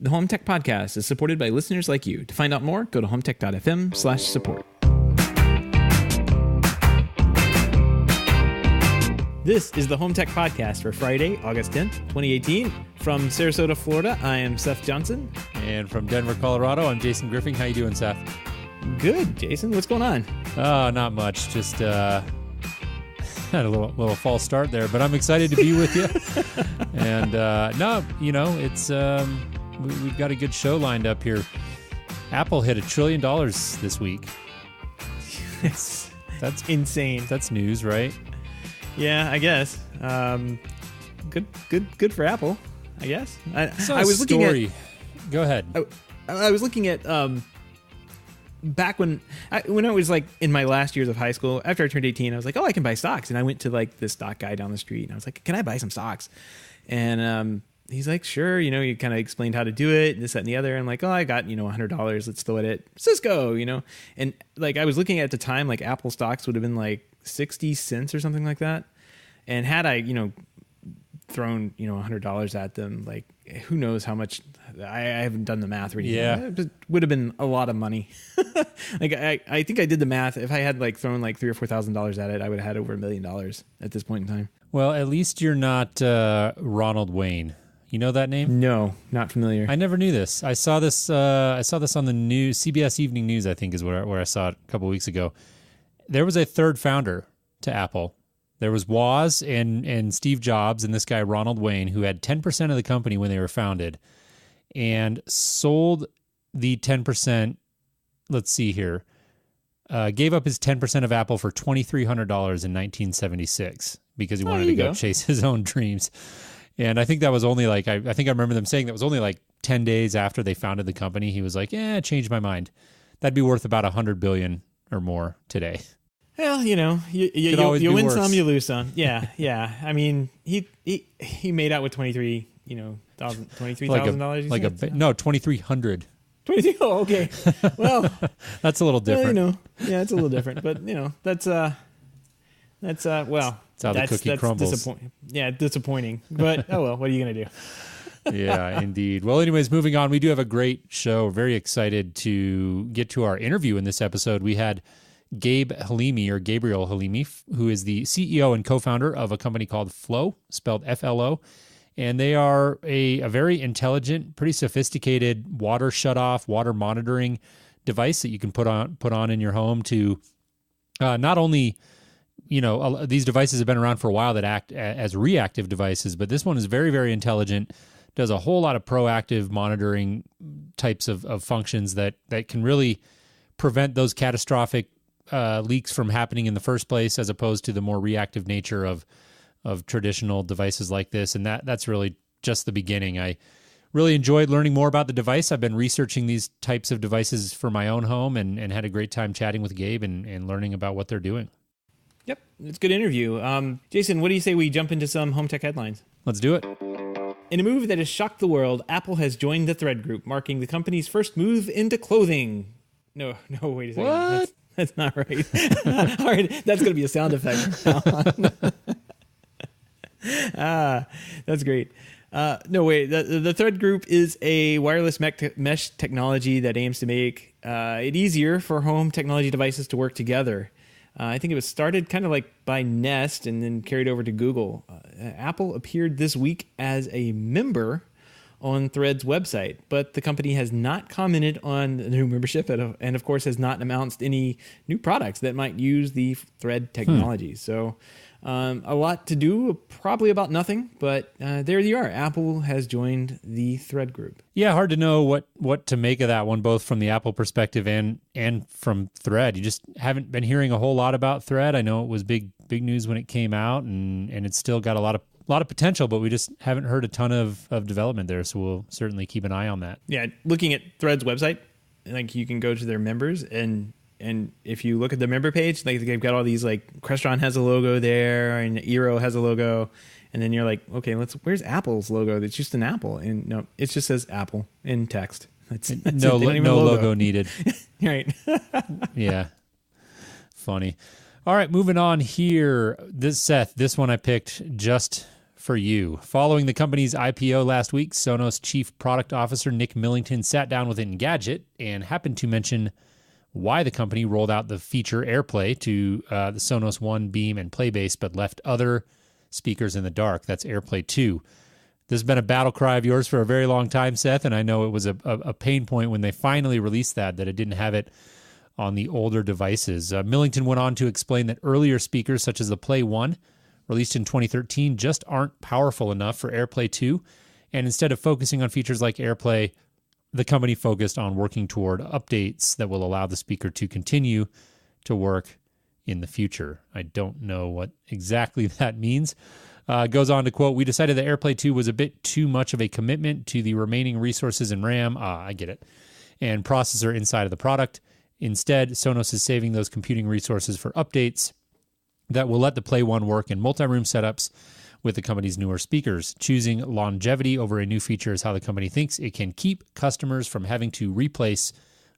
The Home Tech Podcast is supported by listeners like you. To find out more, go to HomeTech.fm/support. This is the Home Tech Podcast for Friday, August 10th, 2018. From Sarasota, Florida, I am Seth Johnson. And from Denver, Colorado, I'm Jason Griffin. How you doing, Seth? Good, Jason. What's going on? Not much. Just had a little false start there, but I'm excited to be with you. And it's we've got a good show lined up here. Apple hit $1 trillion this week. That's insane. That's news, right? Yeah, I guess. Good for Apple, I guess. I was looking at. Go ahead. I was looking at back when I was like in my last years of high school. After I turned 18, I was like, oh, I can buy stocks, and I went to like this stock guy down the street, and I was like, can I buy some stocks? And he's like, sure. You kind of explained how to do it, and this, that, and the other. I'm like, oh, I got $100. Let's throw it at Cisco. And like I was looking at the time, like Apple stocks would have been like 60 cents or something like that. And had I, thrown, $100 at them, like who knows how much, I haven't done the math or anything. Yeah. It would have been a lot of money. Like I think I did the math. If I had like thrown like $3,000 or $4,000 at it, I would have had over $1 million at this point in time. Well, at least you're not Ronald Wayne. You know that name? No, not familiar. I never knew this. I saw this on the news, CBS Evening News, I think is where I saw it a couple weeks ago. There was a third founder to Apple. There was Woz and Steve Jobs and this guy, Ronald Wayne, who had 10% of the company when they were founded and sold the 10%, let's see here, gave up his 10% of Apple for $2,300 in 1976 because he wanted to go chase his own dreams. And I think that was only like, I think I remember them saying that was only like 10 days after they founded the company. He was like, I changed my mind. That'd be worth about $100 billion or more today. Well, you win some, you lose some. Yeah. I mean, he made out with $23,000. Like $2,300. 23. Oh, okay. Well, that's a little different. Yeah, it's a little different, but that's how the cookie crumbles. Disappointing. But oh well, what are you gonna do? Yeah, indeed. Well, anyways, moving on. We do have a great show. Very excited to get to our interview in this episode. We had Gabriel Halimi, who is the CEO and co-founder of a company called Flow, spelled FLO. And they are a very intelligent, pretty sophisticated water shutoff, water monitoring device that you can put on in your home to not only, these devices have been around for a while that act as reactive devices, but this one is very, very intelligent, does a whole lot of proactive monitoring types of functions that can really prevent those catastrophic leaks from happening in the first place, as opposed to the more reactive nature of traditional devices like this. And that's really just the beginning. I really enjoyed learning more about the device. I've been researching these types of devices for my own home and had a great time chatting with Gabe and learning about what they're doing. Yep, it's a good interview. Jason, what do you say we jump into some home tech headlines? Let's do it. In a move that has shocked the world, Apple has joined the Thread group, marking the company's first move into clothing. No, wait a second. What? That's not right. All right, that's going to be a sound effect. That's great. No, wait. The Thread group is a wireless mesh technology that aims to make it easier for home technology devices to work together. I think it was started kind of like by Nest and then carried over to Google. Apple appeared this week as a member on Thread's website, but the company has not commented on the new membership and of course has not announced any new products that might use the Thread technology. So a lot to do, probably about nothing, but there you are. Apple has joined the Thread group. Yeah, hard to know what to make of that one, both from the Apple perspective and from Thread. You just haven't been hearing a whole lot about Thread. I know it was big news when it came out, and it's still got a lot of potential, but we just haven't heard a ton of development there. So we'll certainly keep an eye on that. Yeah, looking at Thread's website, like you can go to their members and if you look at the member page, like they've got all these, like Crestron has a logo there and Eero has a logo. And then you're like, okay, where's Apple's logo? It's just an apple. And no, it just says Apple in text. That's no logo needed. Right. Yeah. Funny. All right, moving on here. This one I picked just for you. Following the company's IPO last week, Sonos Chief Product Officer Nick Millington sat down with Engadget and happened to mention why the company rolled out the feature AirPlay to the Sonos One, Beam, and Playbase, but left other speakers in the dark. That's AirPlay 2. This has been a battle cry of yours for a very long time, Seth, and I know it was a pain point when they finally released that it didn't have it on the older devices. Millington went on to explain that earlier speakers, such as the Play 1, released in 2013, just aren't powerful enough for AirPlay 2, and instead of focusing on features like AirPlay, the company focused on working toward updates that will allow the speaker to continue to work in the future. I don't know what exactly that means. Goes on to quote, "We decided that AirPlay 2 was a bit too much of a commitment to the remaining resources in RAM," I get it, "and processor inside of the product. Instead, Sonos is saving those computing resources for updates that will let the Play 1 work in multi-room setups with the company's newer speakers. Choosing longevity over a new feature is how the company thinks it can keep customers from having to replace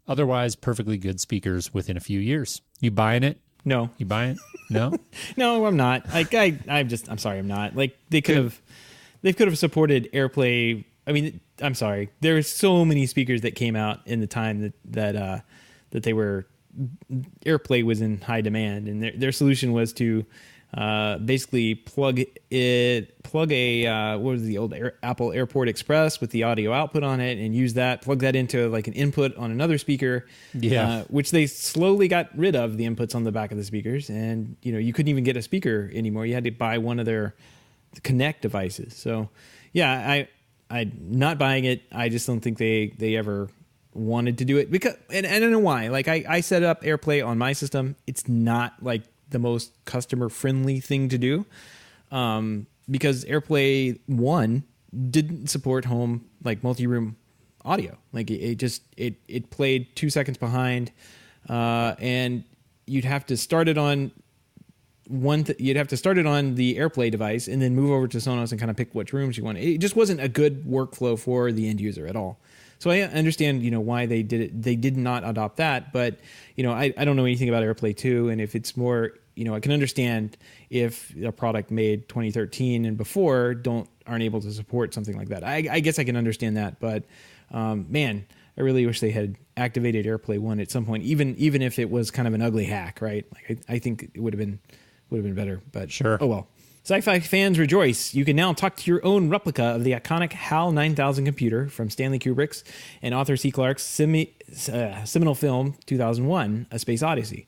otherwise perfectly good speakers within a few years." You buying it? No. You buying it? No? No, I'm not. Like I'm sorry, I'm not. Like they could have supported AirPlay. I mean, I'm sorry. There were so many speakers that came out in the time that they were AirPlay was in high demand, and their solution was to basically plug a what was the old Apple Airport Express with the audio output on it, and plug that into like an input on another speaker. Yeah. Which they slowly got rid of the inputs on the back of the speakers, and you couldn't even get a speaker anymore. You had to buy one of their Connect devices. So yeah, I'm not buying it. I just don't think they ever wanted to do it, because and I don't know why. Like I set up AirPlay on my system. It's not like the most customer friendly thing to do, because AirPlay 1 didn't support home like multi-room audio. Like it played 2 seconds behind, and you'd have to start it on you'd have to start it on the AirPlay device and then move over to Sonos and kind of pick which rooms you want. It just wasn't a good workflow for the end user at all. So I understand, why they did it. They did not adopt that, but I don't know anything about AirPlay 2, and if it's more, I can understand if a product made 2013 and before aren't able to support something like that. I guess I can understand that, but man, I really wish they had activated AirPlay 1 at some point, even if it was kind of an ugly hack, right? Like I think it would have been better, but sure. Oh well. Sci-fi fans rejoice. You can now talk to your own replica of the iconic HAL 9000 computer from Stanley Kubrick's and Arthur C. Clarke's seminal film 2001, A Space Odyssey.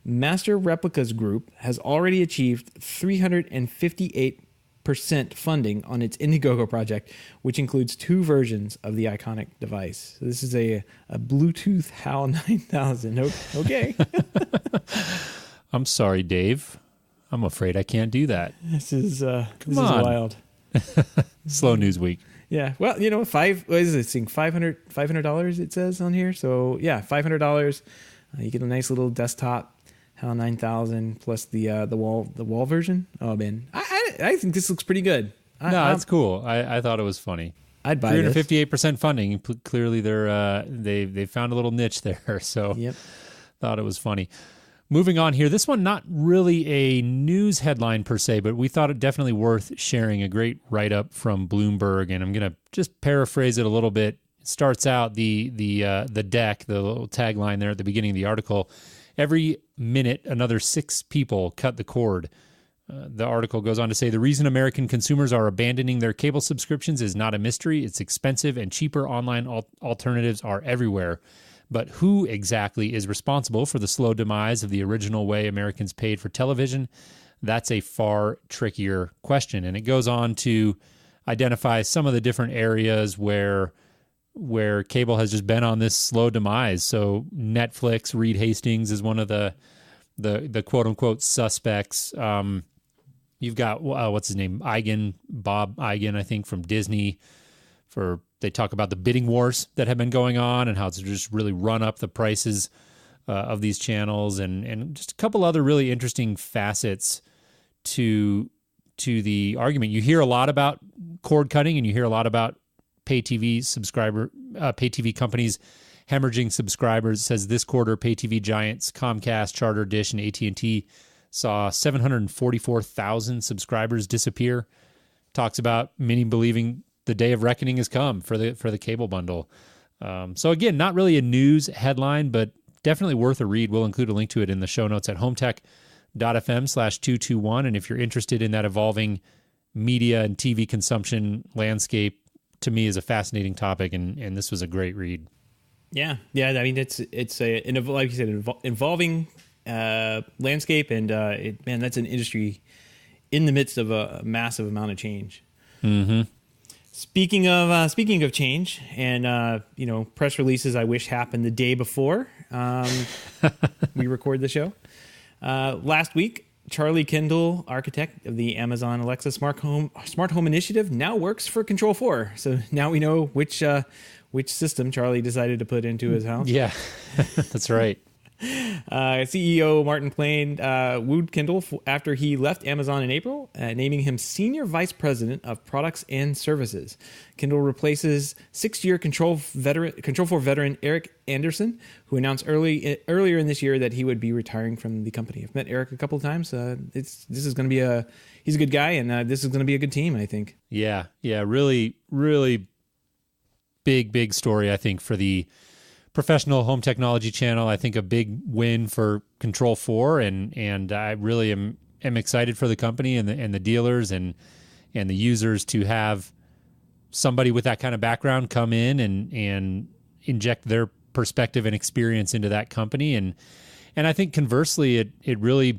Master Replicas Group has already achieved 358% funding on its Indiegogo project, which includes 2 versions of the iconic device. So this is a Bluetooth HAL 9000. Okay. I'm sorry, Dave. I'm afraid I can't do that. This is wild. Slow news week. Yeah. Well, $500 it says on here. So yeah, $500. You get a nice little desktop HAL 9000 plus the wall version. Oh man, I think this looks pretty good. It's cool. I thought it was funny. I'd buy 358% funding. Clearly, they found a little niche there. So yep. Thought it was funny. Moving on here, this one not really a news headline per se, but we thought it definitely worth sharing. A great write-up from Bloomberg, and I'm going to just paraphrase it a little bit. It starts out the deck, the little tagline there at the beginning of the article. Every minute, another 6 people cut the cord. The article goes on to say, the reason American consumers are abandoning their cable subscriptions is not a mystery. It's expensive, and cheaper online alternatives are everywhere. But who exactly is responsible for the slow demise of the original way Americans paid for television? That's a far trickier question. And it goes on to identify some of the different areas where cable has just been on this slow demise. So Netflix, Reed Hastings is one of the quote unquote suspects. You've got what's his name, Bob Iger, I think, from Disney. They talk about the bidding wars that have been going on and how it's just really run up the prices of these channels, and just a couple other really interesting facets to the argument. You hear a lot about cord cutting, and you hear a lot about pay TV companies hemorrhaging subscribers. It says this quarter, pay TV giants Comcast, Charter, Dish, and AT&T saw 744,000 subscribers disappear. talks about many believing the day of reckoning has come for the cable bundle. So again, not really a news headline, but definitely worth a read. We'll include a link to it in the show notes at HomeTech.fm/221. And if you're interested in that evolving media and TV consumption landscape, to me is a fascinating topic, and this was a great read. Yeah. I mean, it's like you said, evolving landscape, and man, that's an industry in the midst of a massive amount of change. Mm-hmm. Speaking of change, and press releases I wish happened the day before we record the show. Last week, Charlie Kindle, architect of the Amazon Alexa Smart Home Initiative, now works for Control4. So now we know which system Charlie decided to put into his house. Yeah, that's right. CEO Martin Plain wooed Kindle after he left Amazon in April, naming him Senior Vice President of Products and Services. Kindle replaces 6-year Control4 veteran Eric Anderson, who announced earlier in this year that he would be retiring from the company. I've met Eric a couple of times. This is going to be he's a good guy, and this is going to be a good team, I think. Yeah, really, really big story, I think, for the professional home technology channel. I think a big win for Control4, and I really am excited for the company and the dealers and the users to have somebody with that kind of background come in and inject their perspective and experience into that company. And I think conversely, it really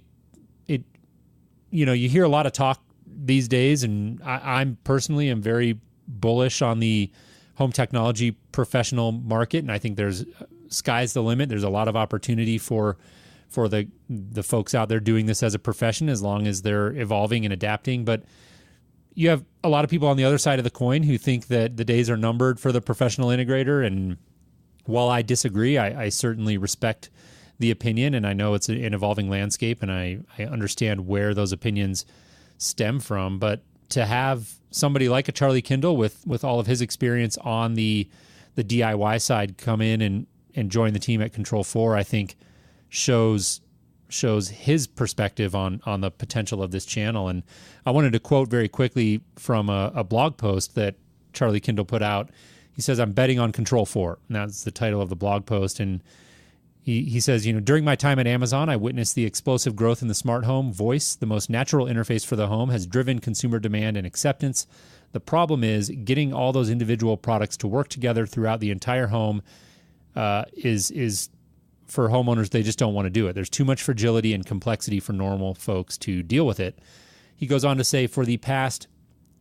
you hear a lot of talk these days, and I'm personally am very bullish on the home technology professional market, and I think there's sky's the limit. There's a lot of opportunity for the folks out there doing this as a profession, as long as they're evolving and adapting. But you have a lot of people on the other side of the coin who think that the days are numbered for the professional integrator. And while I disagree, I certainly respect the opinion, and I know it's an evolving landscape, and I understand where those opinions stem from. But to have somebody like a Charlie Kindle with all of his experience on the DIY side come in and join the team at Control4, I think shows his perspective on the potential of this channel. And I wanted to quote very quickly from a blog post that Charlie Kindle put out. He says, "I'm betting on Control4." And that's the title of the blog post. And he says, during my time at Amazon, I witnessed the explosive growth in the smart home. Voice, the most natural interface for the home, has driven consumer demand and acceptance. The problem is getting all those individual products to work together throughout the entire home is for homeowners, they just don't want to do it. There's too much fragility and complexity for normal folks to deal with it. He goes on to say, for the past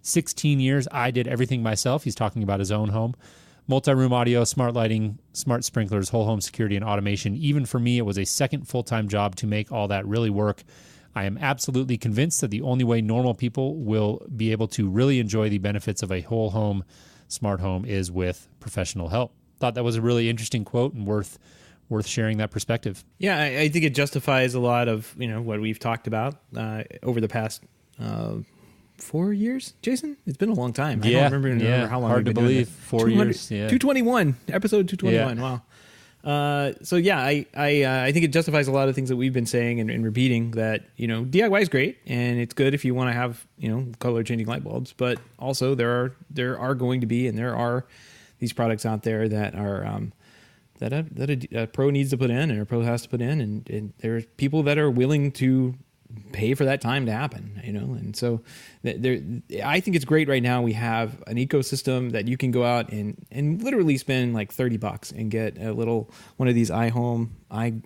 16 years, I did everything myself. He's talking about his own home. Multi-room audio, smart lighting, smart sprinklers, whole home security, and automation. Even for me, it was a second full-time job to make all that really work. I am absolutely convinced that the only way normal people will be able to really enjoy the benefits of a whole home smart home is with professional help. Thought that was a really interesting quote and worth sharing that perspective. Yeah, I think it justifies a lot of what we've talked about over the past 4 years, Jason? It's been a long time. I don't remember how long. Hard to believe. 4 years. Yeah. 221, episode 221. Yeah. Wow. So yeah, I think it justifies a lot of things that we've been saying and repeating, that DIY is great and it's good if you want to have color changing light bulbs, but also there are going to be, and there are these products out there that are that a pro needs to put in and a pro has to put in, and there's people that are willing to pay for that time to happen, and so I think it's great right now. We have an ecosystem that you can go out and literally spend like $30 and get a little one of these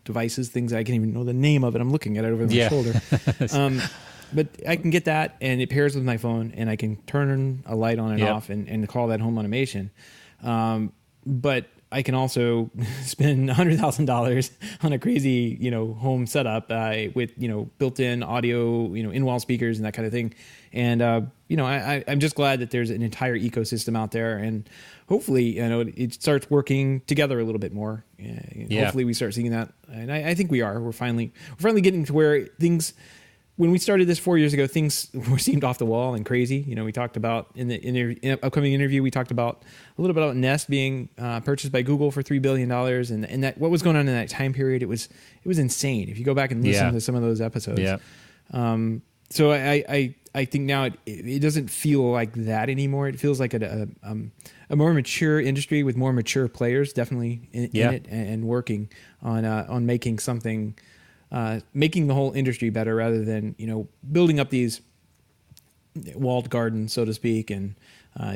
devices, things I can't even know the name of it. I'm looking at it over my shoulder. But I can get that, and it pairs with my phone, and I can turn a light on and off and call that home automation. But I can also spend $100,000 on a crazy, home setup with, built-in audio, in-wall speakers and that kind of thing. And, I'm just glad that there's an entire ecosystem out there, and hopefully, it starts working together a little bit more. Hopefully we start seeing that. And I think we are. We're finally getting to where things, when we started this 4 years ago, things seemed off the wall and crazy. We talked about in the upcoming interview, we talked about a little bit about Nest being purchased by Google for $3 billion, and that what was going on in that time period. It was insane. If you go back and listen to some of those episodes. Yeah. So I I think now it doesn't feel like that anymore. It feels like a more mature industry with more mature players, definitely in it, and working on making something, making the whole industry better, rather than building up these walled gardens, so to speak, and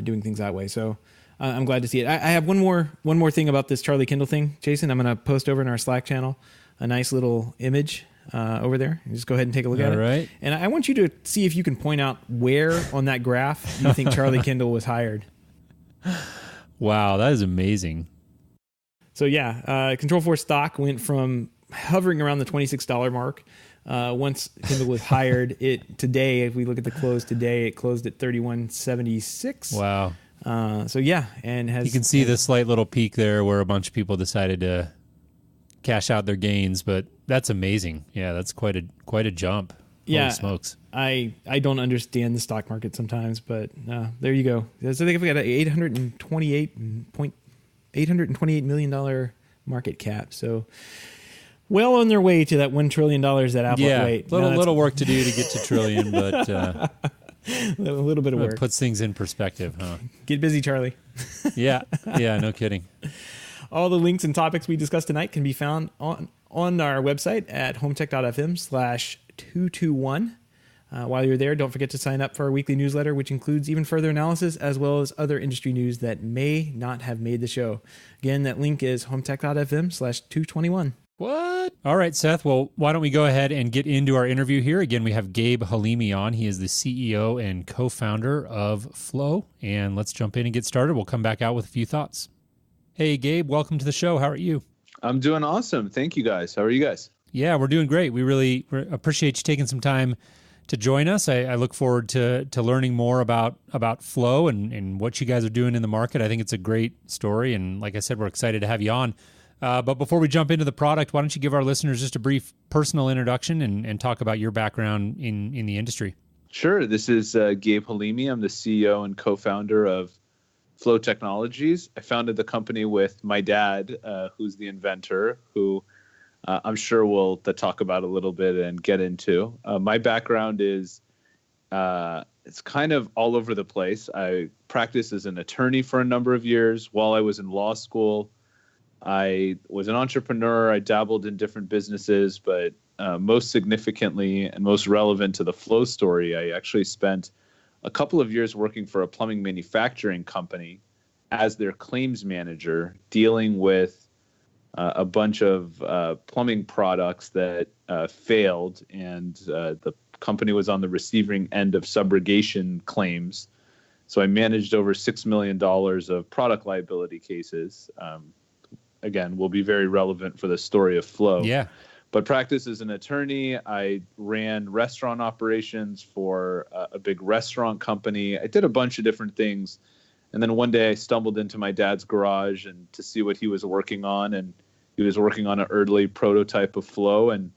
doing things that way. So I'm glad to see it. I have one more thing about this Charlie Kindle thing, Jason. I'm going to post over in our Slack channel a nice little image over there. Just go ahead and take a look at it. Right. And I want you to see if you can point out where on that graph you think Charlie Kindle was hired. Wow, that is amazing. So yeah, Control 4 stock went from hovering around the $26 mark. Once Kindle was hired, today, if we look at the close today, it closed at $31.76. Wow. So yeah, and you can see the slight little peak there where a bunch of people decided to cash out their gains, but that's amazing. Yeah, that's quite a jump. Yeah, holy smokes. I don't understand the stock market sometimes, but there you go. So they've got an $828 million market cap. So well on their way to that $1 trillion that Apple. Wait, little work to do to get to trillion, but a little bit of work. Puts things in perspective, huh? Get busy, Charlie. Yeah, no kidding. All the links and topics we discussed tonight can be found on our website at HomeTech.fm/221. While you're there, don't forget to sign up for our weekly newsletter, which includes even further analysis as well as other industry news that may not have made the show. Again, that link is HomeTech.fm/221. What? All right, Seth. Well, why don't we go ahead and get into our interview here? Again, we have Gabe Halimi on. He is the CEO and co-founder of Flow. And let's jump in and get started. We'll come back out with a few thoughts. Hey, Gabe, welcome to the show. How are you? I'm doing awesome. Thank you, guys. How are you guys? Yeah, we're doing great. We really appreciate you taking some time to join us. I look forward to learning more about Flow and what you guys are doing in the market. I think it's a great story. And like I said, we're excited to have you on. But before we jump into the product, why don't you give our listeners just a brief personal introduction and talk about your background in the industry? Sure. This is Gabe Halimi. I'm the CEO and co-founder of Flow Technologies. I founded the company with my dad, who's the inventor, who I'm sure we'll talk about a little bit and get into. My background is it's kind of all over the place. I practiced as an attorney for a number of years. While I was in law school, I was an entrepreneur. I dabbled in different businesses, but most significantly and most relevant to the Flow story, I actually spent a couple of years working for a plumbing manufacturing company as their claims manager, dealing with a bunch of plumbing products that failed, and the company was on the receiving end of subrogation claims. So I managed over $6 million of product liability cases. Again, will be very relevant for the story of Flow. Yeah. But practice as an attorney, I ran restaurant operations for a big restaurant company. I did a bunch of different things. And then one day I stumbled into my dad's garage and to see what he was working on. And he was working on an early prototype of Flow, and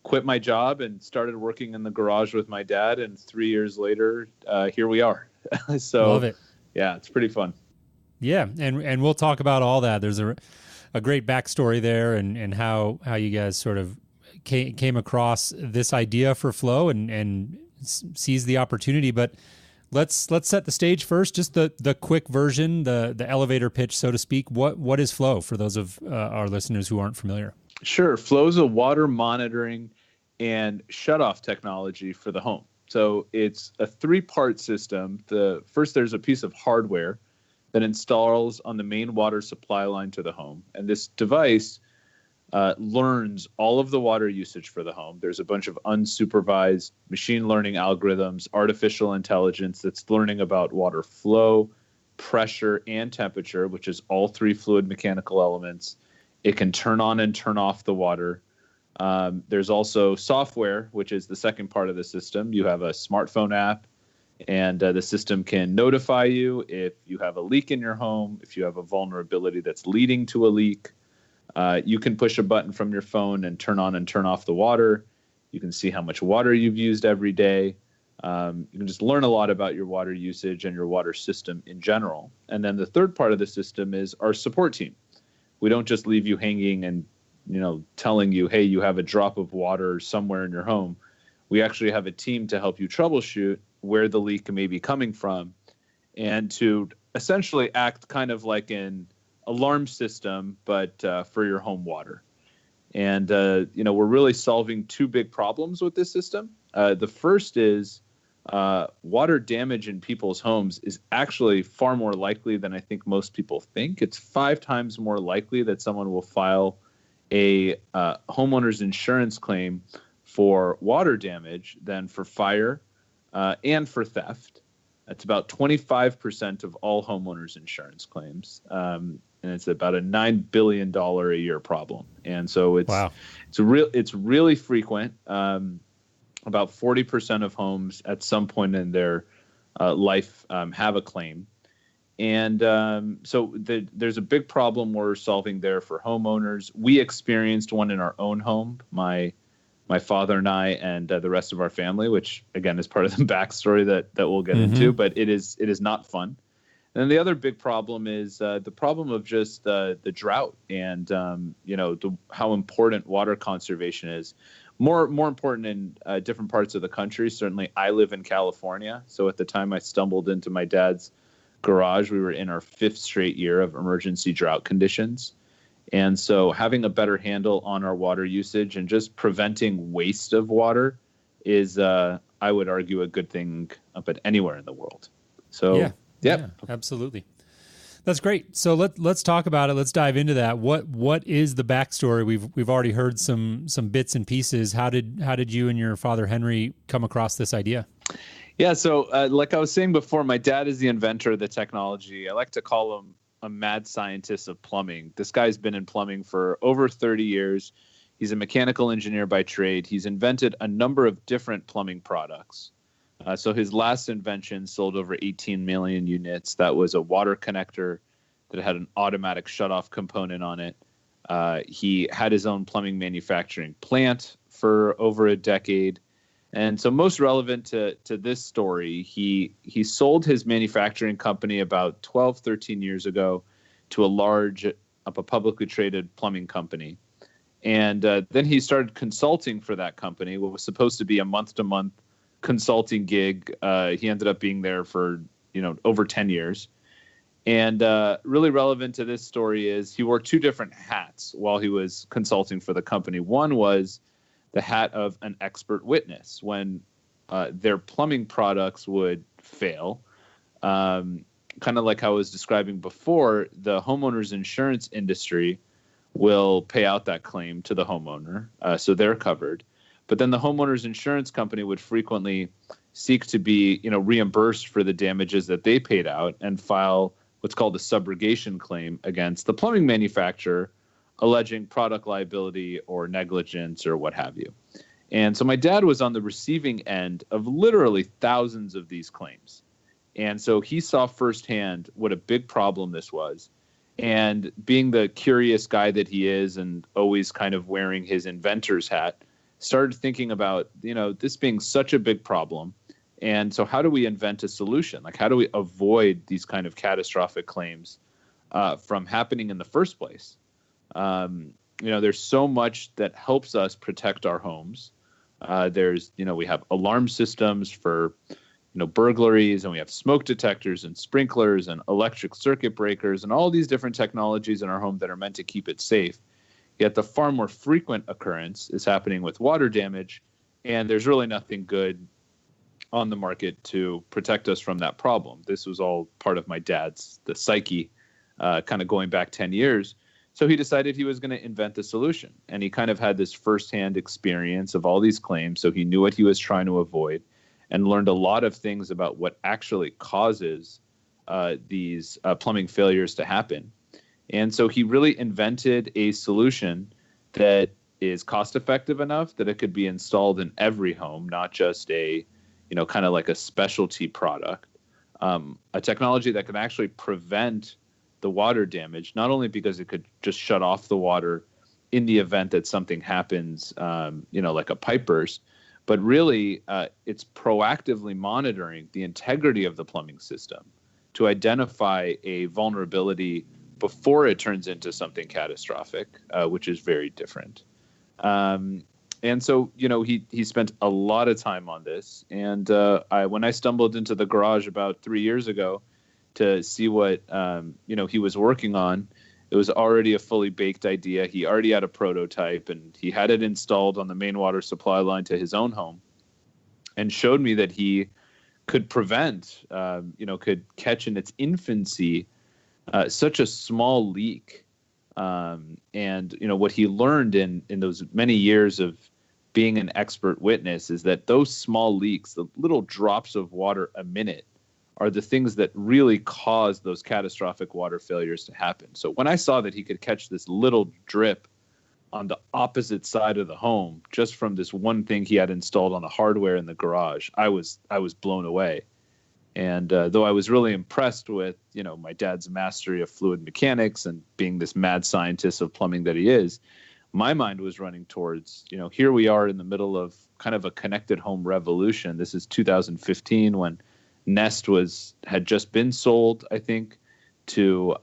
quit my job and started working in the garage with my dad. And 3 years later, here we are. So, love it. Yeah, it's pretty fun. Yeah. And we'll talk about all that. There's a great backstory there and how you guys sort of came across this idea for Flow and seized the opportunity. But let's set the stage first, just the quick version, the elevator pitch, so to speak. What is Flow for those of our listeners who aren't familiar? Sure. Flow is a water monitoring and shutoff technology for the home. So it's a 3-part system. First, there's a piece of hardware that installs on the main water supply line to the home. And this device learns all of the water usage for the home. There's a bunch of unsupervised machine learning algorithms, artificial intelligence that's learning about water flow, pressure, and temperature, which is all 3 fluid mechanical elements. It can turn on and turn off the water. There's also software, which is the second part of the system. You have a smartphone app, and the system can notify you if you have a leak in your home, if you have a vulnerability that's leading to a leak. You can push a button from your phone and turn on and turn off the water. You can see how much water you've used every day. You can just learn a lot about your water usage and your water system in general. And then the third part of the system is our support team. We don't just leave you hanging and telling you, hey, you have a drop of water somewhere in your home. We actually have a team to help you troubleshoot where the leak may be coming from, and to essentially act kind of like an alarm system, but for your home water. And, we're really solving two big problems with this system. The first is water damage in people's homes is actually far more likely than I think most people think. It's 5 times more likely that someone will file a homeowner's insurance claim for water damage than for fire and for theft. That's about 25% of all homeowners insurance claims. And it's about a $9 billion a year problem. And so it's really frequent. About 40% of homes at some point in their life have a claim. And so there's a big problem we're solving there for homeowners. We experienced one in our own home, my father and I, and the rest of our family, which again is part of the backstory that we'll get into. But it is not fun. And then the other big problem is the problem of just the drought and how important water conservation is. More important in different parts of the country. Certainly, I live in California, so at the time I stumbled into my dad's garage, we were in our 5th straight year of emergency drought conditions. And so having a better handle on our water usage and just preventing waste of water is, I would argue, a good thing up at anywhere in the world. So, yeah, absolutely. That's great. So let's talk about it. Let's dive into that. What is the backstory? We've already heard some bits and pieces. How did you and your father Henry come across this idea? Yeah, so like I was saying before, my dad is the inventor of the technology. I like to call him a mad scientist of plumbing. This guy's been in plumbing for over 30 years. He's a mechanical engineer by trade. He's invented a number of different plumbing products. So his last invention sold over 18 million units. That was a water connector that had an automatic shutoff component on it. He had his own plumbing manufacturing plant for over a decade. And so most relevant to this story, he sold his manufacturing company about 12, 13 years ago to a publicly traded plumbing company. And then he started consulting for that company, what was supposed to be a month-to-month consulting gig. He ended up being there for, over 10 years. And really relevant to this story is he wore 2 different hats while he was consulting for the company. One was the hat of an expert witness when their plumbing products would fail. Kind of like how I was describing before, the homeowner's insurance industry will pay out that claim to the homeowner, so they're covered. But then the homeowner's insurance company would frequently seek to be, reimbursed for the damages that they paid out and file what's called a subrogation claim against the plumbing manufacturer, alleging product liability or negligence or what have you. And so my dad was on the receiving end of literally thousands of these claims. And so he saw firsthand what a big problem this was. And being the curious guy that he is and always kind of wearing his inventor's hat, started thinking about, this being such a big problem. And so how do we invent a solution? Like, how do we avoid these kind of catastrophic claims from happening in the first place? There's so much that helps us protect our homes. We have alarm systems for, burglaries, and we have smoke detectors and sprinklers and electric circuit breakers and all these different technologies in our home that are meant to keep it safe. Yet the far more frequent occurrence is happening with water damage, and there's really nothing good on the market to protect us from that problem. This was all part of my dad's, the psyche, kind of going back 10 years. So he decided he was going to invent the solution. And he kind of had this firsthand experience of all these claims. So he knew what he was trying to avoid and learned a lot of things about what actually causes these plumbing failures to happen. And so he really invented a solution that is cost effective enough that it could be installed in every home, not just a, kind of like a specialty product, a technology that can actually prevent the water damage, not only because it could just shut off the water in the event that something happens, like a pipe burst, but really it's proactively monitoring the integrity of the plumbing system to identify a vulnerability before it turns into something catastrophic, which is very different. And so, he spent a lot of time on this. And when I stumbled into the garage about 3 years ago to see what he was working on, it was already a fully baked idea. He already had a prototype, and he had it installed on the main water supply line to his own home, and showed me that he could prevent, could catch in its infancy such a small leak. And what he learned in those many years of being an expert witness is that those small leaks, the little drops of water a minute, are the things that really cause those catastrophic water failures to happen. So when I saw that he could catch this little drip on the opposite side of the home just from this one thing he had installed on the hardware in the garage, I was blown away. And though I was really impressed with, my dad's mastery of fluid mechanics and being this mad scientist of plumbing that he is, my mind was running towards, here we are in the middle of kind of a connected home revolution. This is 2015 when Nest had just been sold, I think, to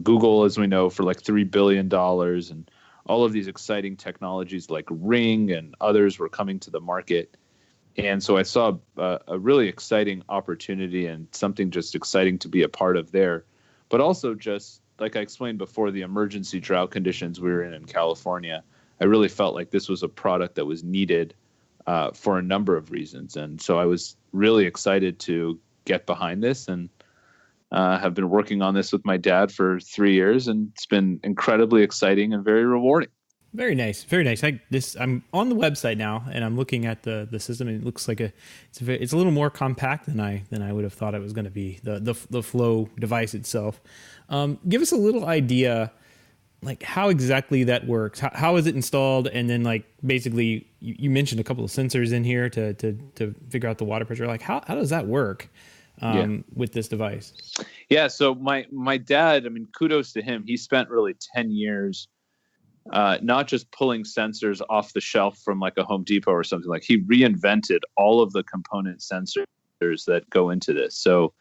Google, as we know, for like $3 billion. And all of these exciting technologies like Ring and others were coming to the market. And so I saw a really exciting opportunity and something just exciting to be a part of there. But also, just like I explained before, the emergency drought conditions we were in California, I really felt like this was a product that was needed for a number of reasons. And so I was really excited to get behind this, and have been working on this with my dad for 3 years, and it's been incredibly exciting and very rewarding. Very nice, very nice. I'm on the website now, and I'm looking at the system, and it looks like it's a little more compact than I would have thought it was going to be. The Flow device itself. Give us a little idea, like how exactly that works. How is it installed? And then, like, basically, you mentioned a couple of sensors in here to figure out the water pressure. Like how does that work with this device? Yeah. So my dad, I mean, kudos to him. He spent really 10 years. Not just pulling sensors off the shelf from like a Home Depot or something. Like, he reinvented all of the component sensors that go into this. So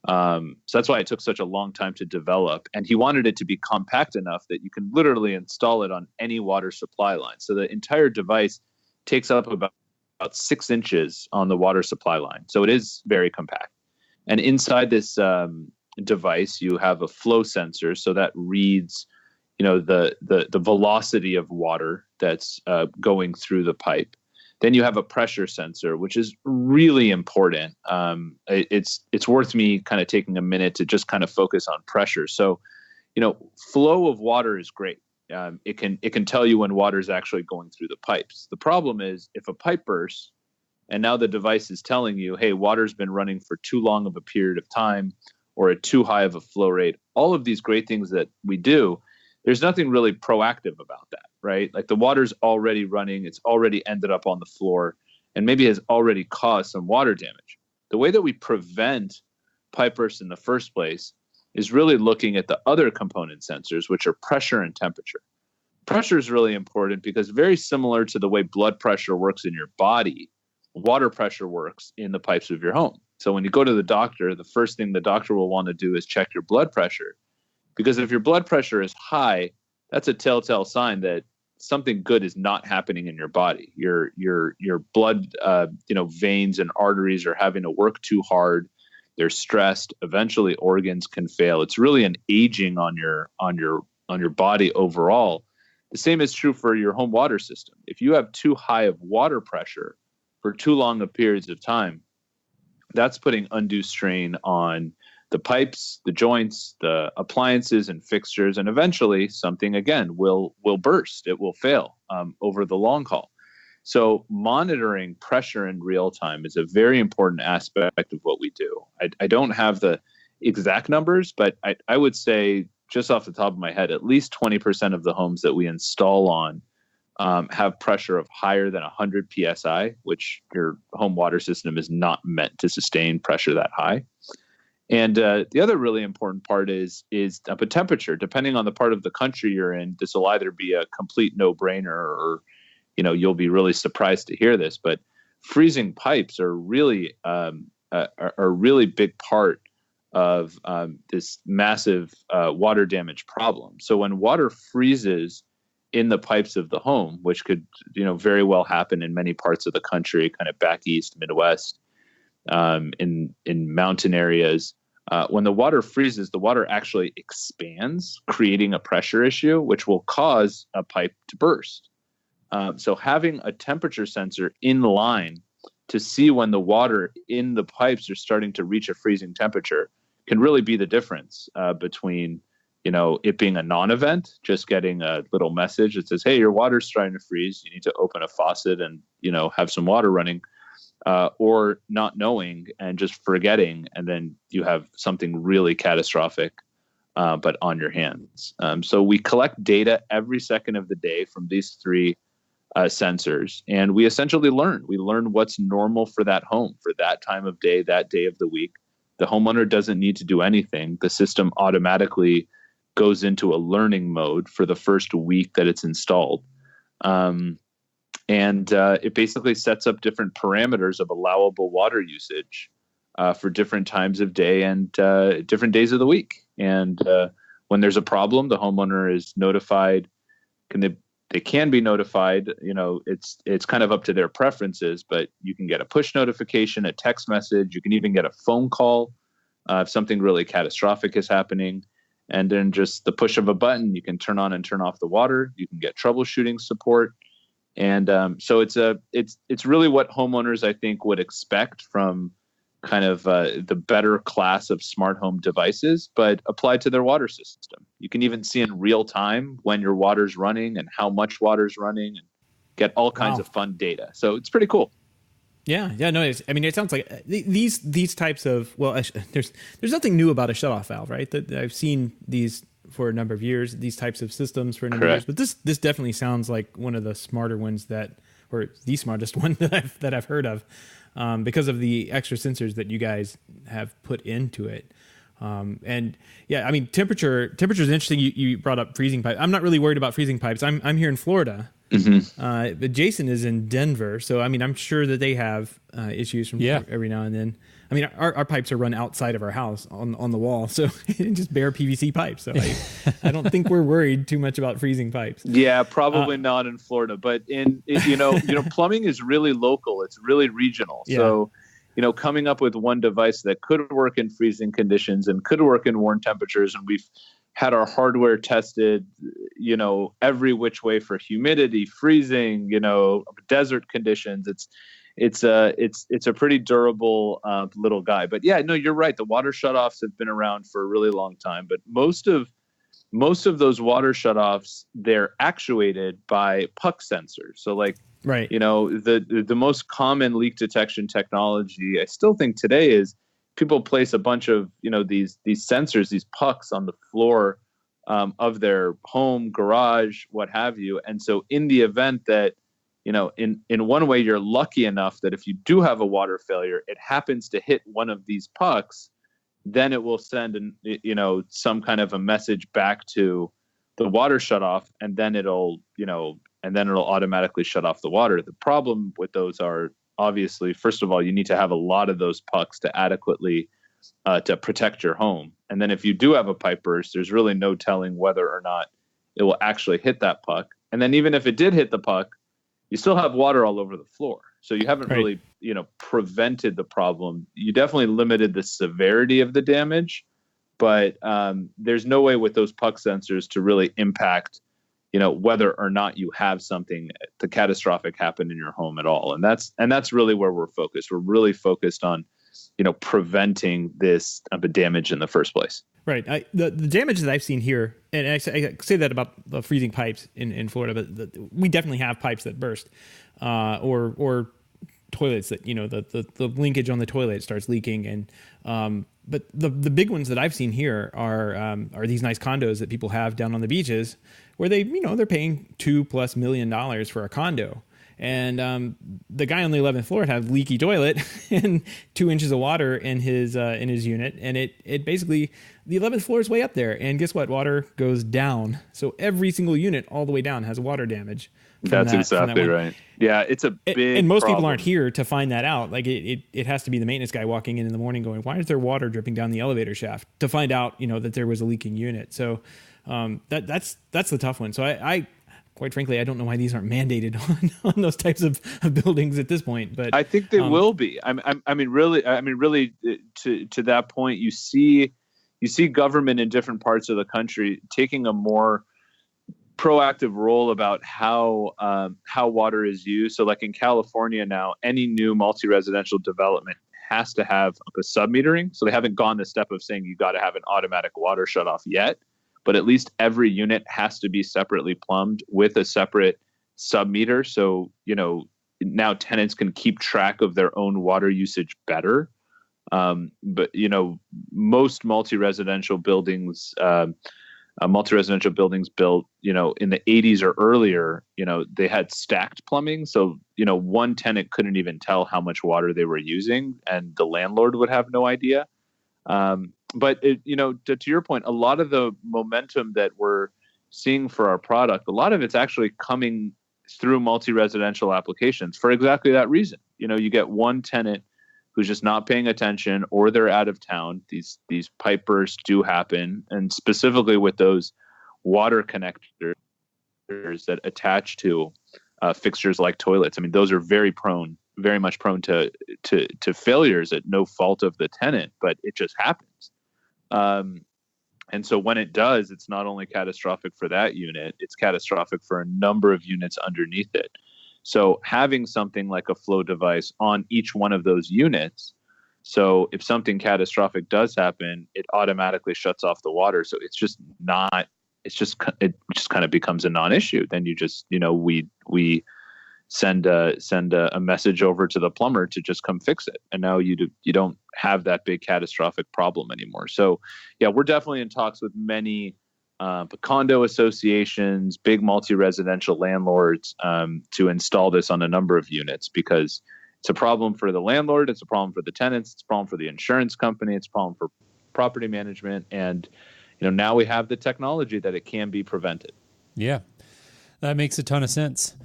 that's why it took such a long time to develop. And he wanted it to be compact enough that you can literally install it on any water supply line. So the entire device takes up about 6 inches on the water supply line. So it is very compact. And inside this device, you have a flow sensor. So that reads the velocity of water that's going through the pipe. Then you have a pressure sensor, which is really important. It's worth me kind of taking a minute to just kind of focus on pressure. So, flow of water is great. It can tell you when water is actually going through the pipes. The problem is if a pipe bursts, and now the device is telling you, hey, water's been running for too long of a period of time, or at too high of a flow rate. All of these great things that we do, there's nothing really proactive about that, right? Like, the water's already running, it's already ended up on the floor, and maybe has already caused some water damage. The way that we prevent pipe bursts in the first place is really looking at the other component sensors, which are pressure and temperature. Pressure is really important because, very similar to the way blood pressure works in your body, water pressure works in the pipes of your home. So when you go to the doctor, the first thing the doctor will want to do is check your blood pressure. Because if your blood pressure is high, that's a telltale sign that something good is not happening in your body. Your blood, veins and arteries are having to work too hard. They're stressed. Eventually, organs can fail. It's really an aging on your body overall. The same is true for your home water system. If you have too high of water pressure for too long of periods of time, that's putting undue strain on the pipes, the joints, the appliances and fixtures, and eventually something again will burst. It will fail over the long haul. So monitoring pressure in real time is a very important aspect of what we do. I don't have the exact numbers, but I would say, just off the top of my head, at least 20% of the homes that we install on have pressure of higher than 100 psi, which your home water system is not meant to sustain pressure that high. And the other really important part is up a temperature. Depending on the part of the country you're in, this will either be a complete no-brainer, or you'll be really surprised to hear this, but freezing pipes are really a really big part of this massive water damage problem. So when water freezes in the pipes of the home, which could, very well happen in many parts of the country, kind of back east, Midwest, in mountain areas. When the water freezes, the water actually expands, creating a pressure issue, which will cause a pipe to burst. So having a temperature sensor in line to see when the water in the pipes are starting to reach a freezing temperature can really be the difference between, it being a non-event, just getting a little message that says, hey, your water's starting to freeze. You need to open a faucet and, have some water running, or not knowing and just forgetting. And then you have something really catastrophic, but on your hands. So we collect data every second of the day from these three sensors, and we essentially we learn what's normal for that home, for that time of day, that day of the week. The homeowner doesn't need to do anything. The system automatically goes into a learning mode for the first week that it's installed. And it basically sets up different parameters of allowable water usage for different times of day and different days of the week. And when there's a problem, the homeowner is notified. They can be notified. It's kind of up to their preferences, but you can get a push notification, a text message. You can even get a phone call if something really catastrophic is happening. And then just the push of a button, you can turn on and turn off the water. You can get troubleshooting support. And so it's really what homeowners, I think, would expect from kind of the better class of smart home devices, but applied to their water system. You can even see in real time when your water's running and how much water's running, and get all kinds of fun data. So it's pretty cool. Yeah. No, it sounds like these types of, there's nothing new about a shutoff valve, right? That I've seen these for a number of years, these types of systems for a number of years, but this definitely sounds like one of the smarter ones or the smartest one that I've heard of, because of the extra sensors that you guys have put into it. And yeah, temperature is interesting. You brought up freezing pipes. I'm not really worried about freezing pipes. I'm here in Florida. Mm-hmm. But Jason is in Denver, so I'm sure that they have issues from every now and then. Our pipes are run outside of our house on the wall, so just bare PVC pipes. So I don't think we're worried too much about freezing pipes. Yeah, probably not in Florida, but plumbing is really local. It's really regional. Yeah. So, coming up with one device that could work in freezing conditions and could work in warm temperatures, and we've had our hardware tested, every which way for humidity, freezing, desert conditions. It's a pretty durable little guy. But yeah, no, you're right. The water shutoffs have been around for a really long time, but most of those water shutoffs, they're actuated by puck sensors. So right. The most common leak detection technology, I still think today, is people place a bunch of, these sensors, these pucks on the floor of their home, garage, what have you. And so in the event that, in one way, you're lucky enough that if you do have a water failure, it happens to hit one of these pucks, then it will send some kind of a message back to the water shutoff, and then it'll automatically shut off the water. The problem with those are, obviously, first of all, you need to have a lot of those pucks to adequately to protect your home. And then if you do have a pipe burst, there's really no telling whether or not it will actually hit that puck. And then even if it did hit the puck, you still have water all over the floor. So you haven't really, prevented the problem. You definitely limited the severity of the damage, but there's no way with those puck sensors to really impact, whether or not you have something the catastrophic happen in your home at all. And that's really where we're focused. We're really focused on, preventing this damage in the first place. Right. The damage that I've seen here, and I say that about the freezing pipes in Florida, but we definitely have pipes that burst, or toilets that, the linkage on the toilet starts leaking. And but the big ones that I've seen here are these nice condos that people have down on the beaches, where they're paying $2+ million for a condo. And the guy on the 11th floor had a leaky toilet and 2 inches of water in his unit, and it basically, the 11th floor is way up there, and guess what? Water goes down. So every single unit all the way down has water damage. That's exactly right. Yeah, it's a big and most problem. People aren't here to find that out. Like it has to be the maintenance guy walking in the morning going, why is there water dripping down the elevator shaft, to find out that there was a leaking unit. So that's the tough one. So quite frankly, I don't know why these aren't mandated on those types of buildings at this point. But I think they will be. I mean, really, to that point, you see government in different parts of the country taking a more proactive role about how water is used. So, like in California now, any new multi-residential development has to have a sub-metering. So they haven't gone the step of saying you got to have an automatic water shutoff yet, but at least every unit has to be separately plumbed with a separate sub-meter. So, now tenants can keep track of their own water usage better. But most multi-residential buildings built, in the 80s or earlier, they had stacked plumbing. So, one tenant couldn't even tell how much water they were using, and the landlord would have no idea. But to your point, a lot of the momentum that we're seeing for our product, a lot of it's actually coming through multi-residential applications for exactly that reason. You get one tenant who's just not paying attention, or they're out of town. These pipe bursts do happen, and specifically with those water connectors that attach to fixtures like toilets. I mean, those are very much prone to failures at no fault of the tenant, but it just happens. And so when it does, it's not only catastrophic for that unit, it's catastrophic for a number of units underneath it. So having something like a flow device on each one of those units, so if something catastrophic does happen, it automatically shuts off the water. So it just kind of becomes a non-issue. Then you just, we send a message over to the plumber to just come fix it. And now you don't have that big catastrophic problem anymore. So yeah, we're definitely in talks with many condo associations, big multi-residential landlords to install this on a number of units, because it's a problem for the landlord, it's a problem for the tenants, it's a problem for the insurance company, it's a problem for property management. And now we have the technology that it can be prevented. Yeah, that makes a ton of sense.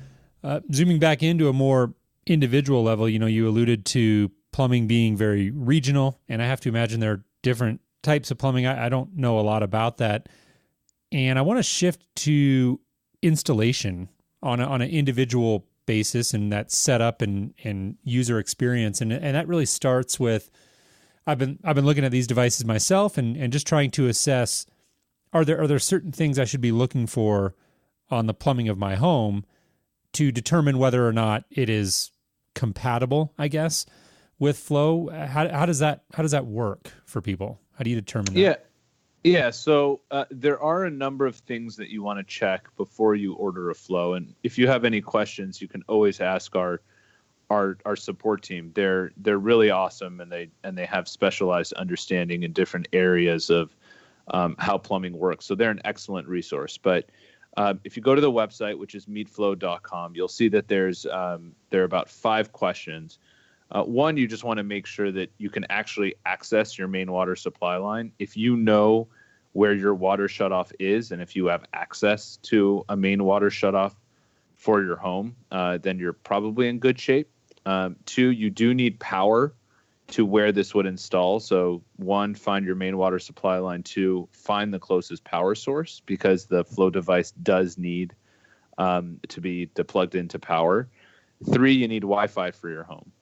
Zooming back into a more individual level, you alluded to plumbing being very regional, and I have to imagine there are different types of plumbing. I don't know a lot about that. And I want to shift to installation on an individual basis, and that setup and user experience. And that really starts with, I've been looking at these devices myself and just trying to assess, are there certain things I should be looking for on the plumbing of my home to determine whether or not it is compatible, I guess, with flow? How does that work for people? How do you determine that? Yeah. So there are a number of things that you want to check before you order a flow. And if you have any questions, you can always ask our support team. They're really awesome, and they have specialized understanding in different areas of how plumbing works. So they're an excellent resource. But if you go to the website, which is meetflow.com, you'll see that there are about 5 questions. One, you just want to make sure that you can actually access your main water supply line. If you know where your water shutoff is, and if you have access to a main water shutoff for your home, then you're probably in good shape. 2, you do need power to where this would install. So 1, find your main water supply line. 2, find the closest power source, because the flow device does need to be plugged into power. 3, you need Wi-Fi for your home.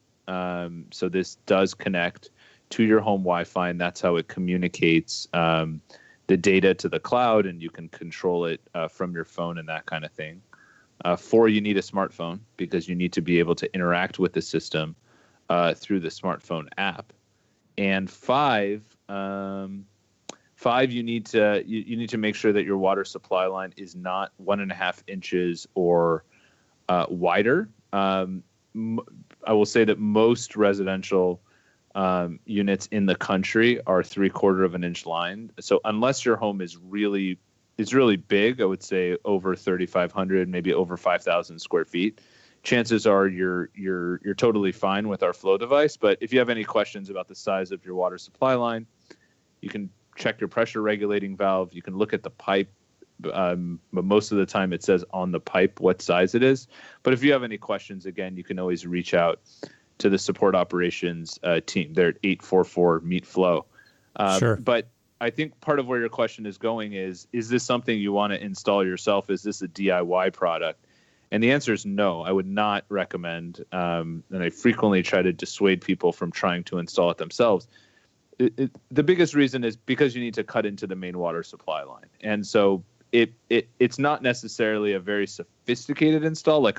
So this does connect to your home Wi-Fi, and that's how it communicates the data to the cloud, and you can control it from your phone and that kind of thing. 4, you need a smartphone, because you need to be able to interact with the system through the smartphone app. And 5, you need to make sure that your water supply line is not 1.5 inches or wider. I will say that most residential units in the country are 3/4 of an inch line. So unless your home is really big, I would say over 3,500, maybe over 5,000 square feet, chances are you're totally fine with our flow device. But if you have any questions about the size of your water supply line, you can check your pressure regulating valve. You can look at the pipe. But most of the time it says on the pipe what size it is. But if you have any questions, again, you can always reach out to the support operations team. They're at 844-MEET-FLOW. Sure. But I think part of where your question is going is this something you want to install yourself? Is this a DIY product? And the answer is no. I would not recommend, and I frequently try to dissuade people from trying to install it themselves. The biggest reason is because you need to cut into the main water supply line. And so it's not necessarily a very sophisticated install.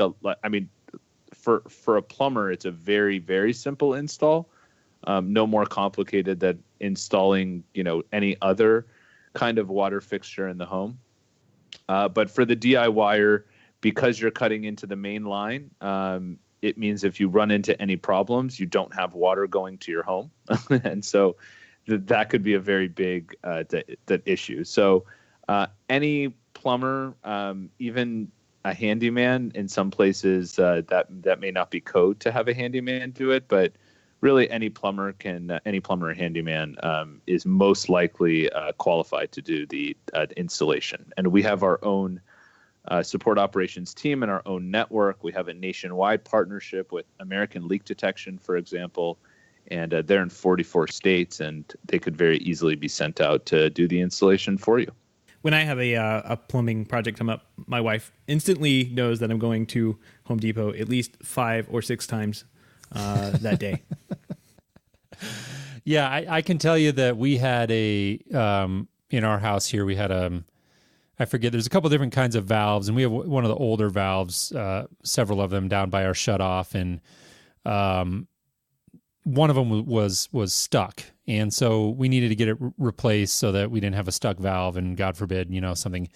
For a plumber, it's a very, very simple install. No more complicated than installing, any other kind of water fixture in the home. But for the DIYer, because you're cutting into the main line, it means if you run into any problems, you don't have water going to your home. And so that could be a very big that issue. So any plumber, even a handyman, in some places that may not be code to have a handyman do it, but really any plumber or handyman is most likely qualified to do the installation. And we have our own support operations team and our own network. We have a nationwide partnership with American Leak Detection, for example, and they're in 44 states, and they could very easily be sent out to do the installation for you. When I have a plumbing project come up, my wife instantly knows that I'm going to Home Depot at least 5 or 6 times that day. Yeah, I can tell you that we had in our house here, we had I forget, there's a couple different kinds of valves, and we have one of the older valves, several of them down by our shutoff, and one of them was stuck. And so we needed to get it replaced so that we didn't have a stuck valve, and God forbid, something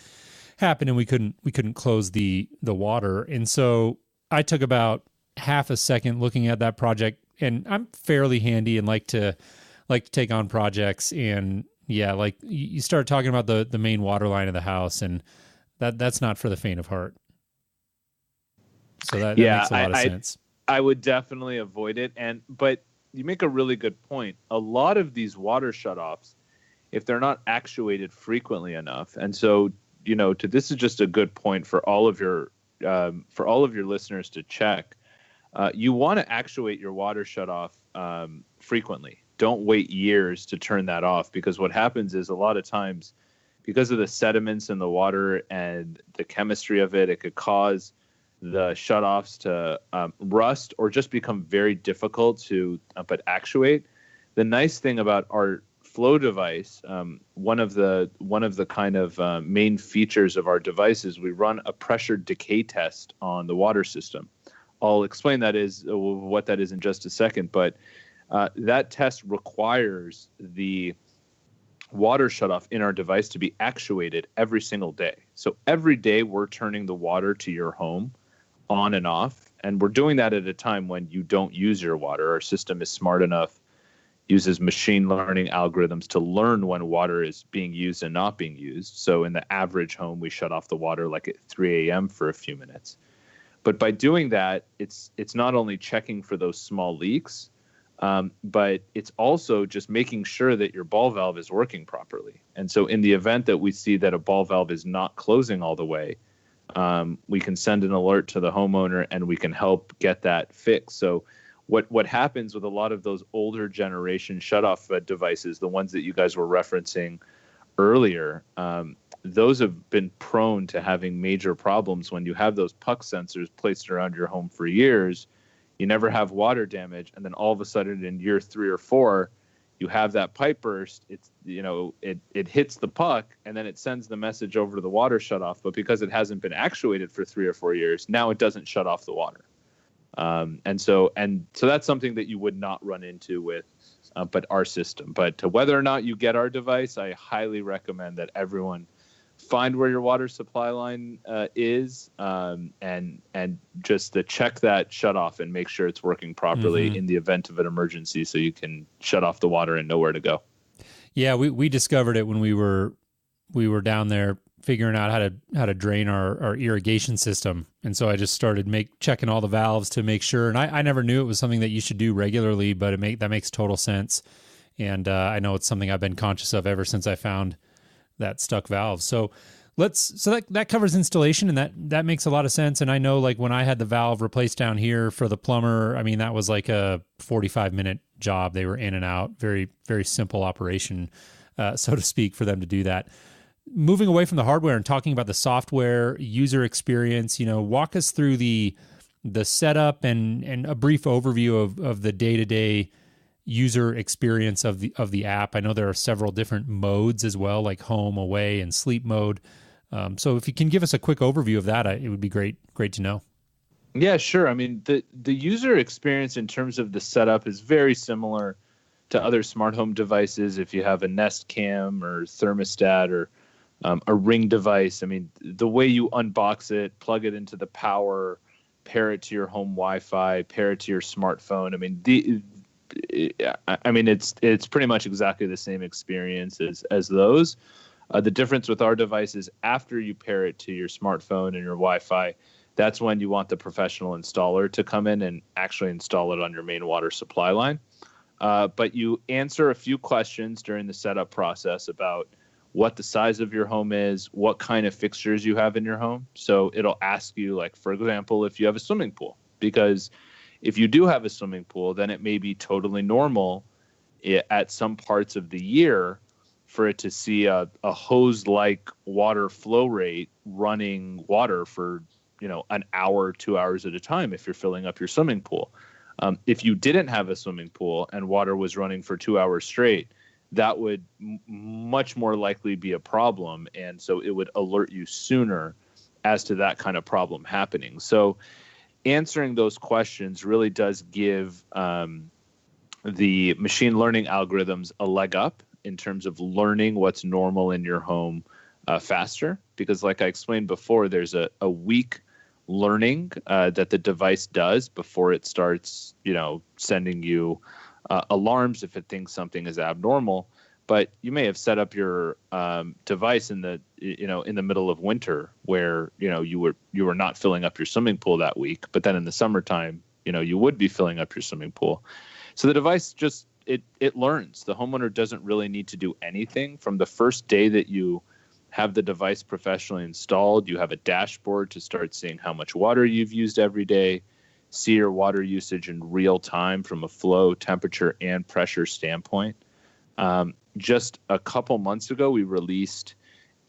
happened and we couldn't close the water. And so I took about half a second looking at that project, and I'm fairly handy and like to take on projects. And yeah, like you start talking about the main water line of the house, and that's not for the faint of heart. So that makes a lot of sense. I would definitely avoid it. But you make a really good point. A lot of these water shutoffs, if they're not actuated frequently enough, and so this is just a good point for all of your listeners to check. You want to actuate your water shutoff frequently. Don't wait years to turn that off, because what happens is a lot of times, because of the sediments in the water and the chemistry of it, it could cause the shutoffs to rust or just become very difficult to actuate. The nice thing about our flow device, one of the kind of main features of our device is we run a pressure decay test on the water system. I'll explain what that is in just a second, but that test requires the water shutoff in our device to be actuated every single day. So every day we're turning the water to your home on and off, and we're doing that at a time when you don't use your water. Our system is smart enough, uses machine learning algorithms to learn when water is being used and not being used. So in the average home, we shut off the water like at 3 a.m. for a few minutes. But by doing that, it's not only checking for those small leaks, but it's also just making sure that your ball valve is working properly. And so in the event that we see that a ball valve is not closing all the way, we can send an alert to the homeowner and we can help get that fixed. So what happens with a lot of those older generation shutoff devices, the ones that you guys were referencing earlier, those have been prone to having major problems when you have those puck sensors placed around your home for years. You never have water damage, and then all of a sudden in year 3 or 4, you have that pipe burst. It's it hits the puck, and then it sends the message over to the water shutoff. But because it hasn't been actuated for 3 or 4 years, now it doesn't shut off the water. And so that's something that you would not run into with but our system. But to whether or not you get our device, I highly recommend that everyone find where your water supply line is, and just to check that shut off and make sure it's working properly in the event of an emergency, so you can shut off the water and know where to go. Yeah, we discovered it when we were down there figuring out how to drain our irrigation system, and so I just started checking all the valves to make sure. And I never knew it was something that you should do regularly, but that makes total sense. And I know it's something I've been conscious of ever since I found that stuck valve. So that covers installation, and that makes a lot of sense. And I know, like, when I had the valve replaced down here for the plumber, I mean, that was like a 45-minute job. They were in and out, very, very simple operation. so to speak, for them to do that. Moving away from the hardware and talking about the software user experience, walk us through the setup and a brief overview of the day-to-day user experience of the app. I know there are several different modes as well, like home, away, and sleep mode. So if you can give us a quick overview of that, it would be great to know. Yeah, sure. I mean, the user experience in terms of the setup is very similar to other smart home devices. If you have a Nest Cam or thermostat or a Ring device, I mean, the way you unbox it, plug it into the power, pair it to your home Wi-Fi, pair it to your smartphone. I mean, it's pretty much exactly the same experience as those. The difference with our device is after you pair it to your smartphone and your Wi-Fi, that's when you want the professional installer to come in and actually install it on your main water supply line. But you answer a few questions during the setup process about what the size of your home is, what kind of fixtures you have in your home. So it'll ask you, like, for example, if you have a swimming pool, because if you do have a swimming pool, then it may be totally normal at some parts of the year for it to see a hose-like water flow rate running water for an hour, 2 hours at a time if you're filling up your swimming pool. If you didn't have a swimming pool and water was running for 2 hours straight, that would much more likely be a problem. And so it would alert you sooner as to that kind of problem happening. So answering those questions really does give the machine learning algorithms a leg up in terms of learning what's normal in your home faster. Because like I explained before, there's a week learning that the device does before it starts, sending you alarms if it thinks something is abnormal. But you may have set up your device in the middle of winter where you were not filling up your swimming pool that week, but then in the summertime you would be filling up your swimming pool. So the device just it learns. The homeowner doesn't really need to do anything from the first day that you have the device professionally installed. You have a dashboard to start seeing how much water you've used every day, see your water usage in real time from a flow, temperature, and pressure standpoint. Just a couple months ago, we released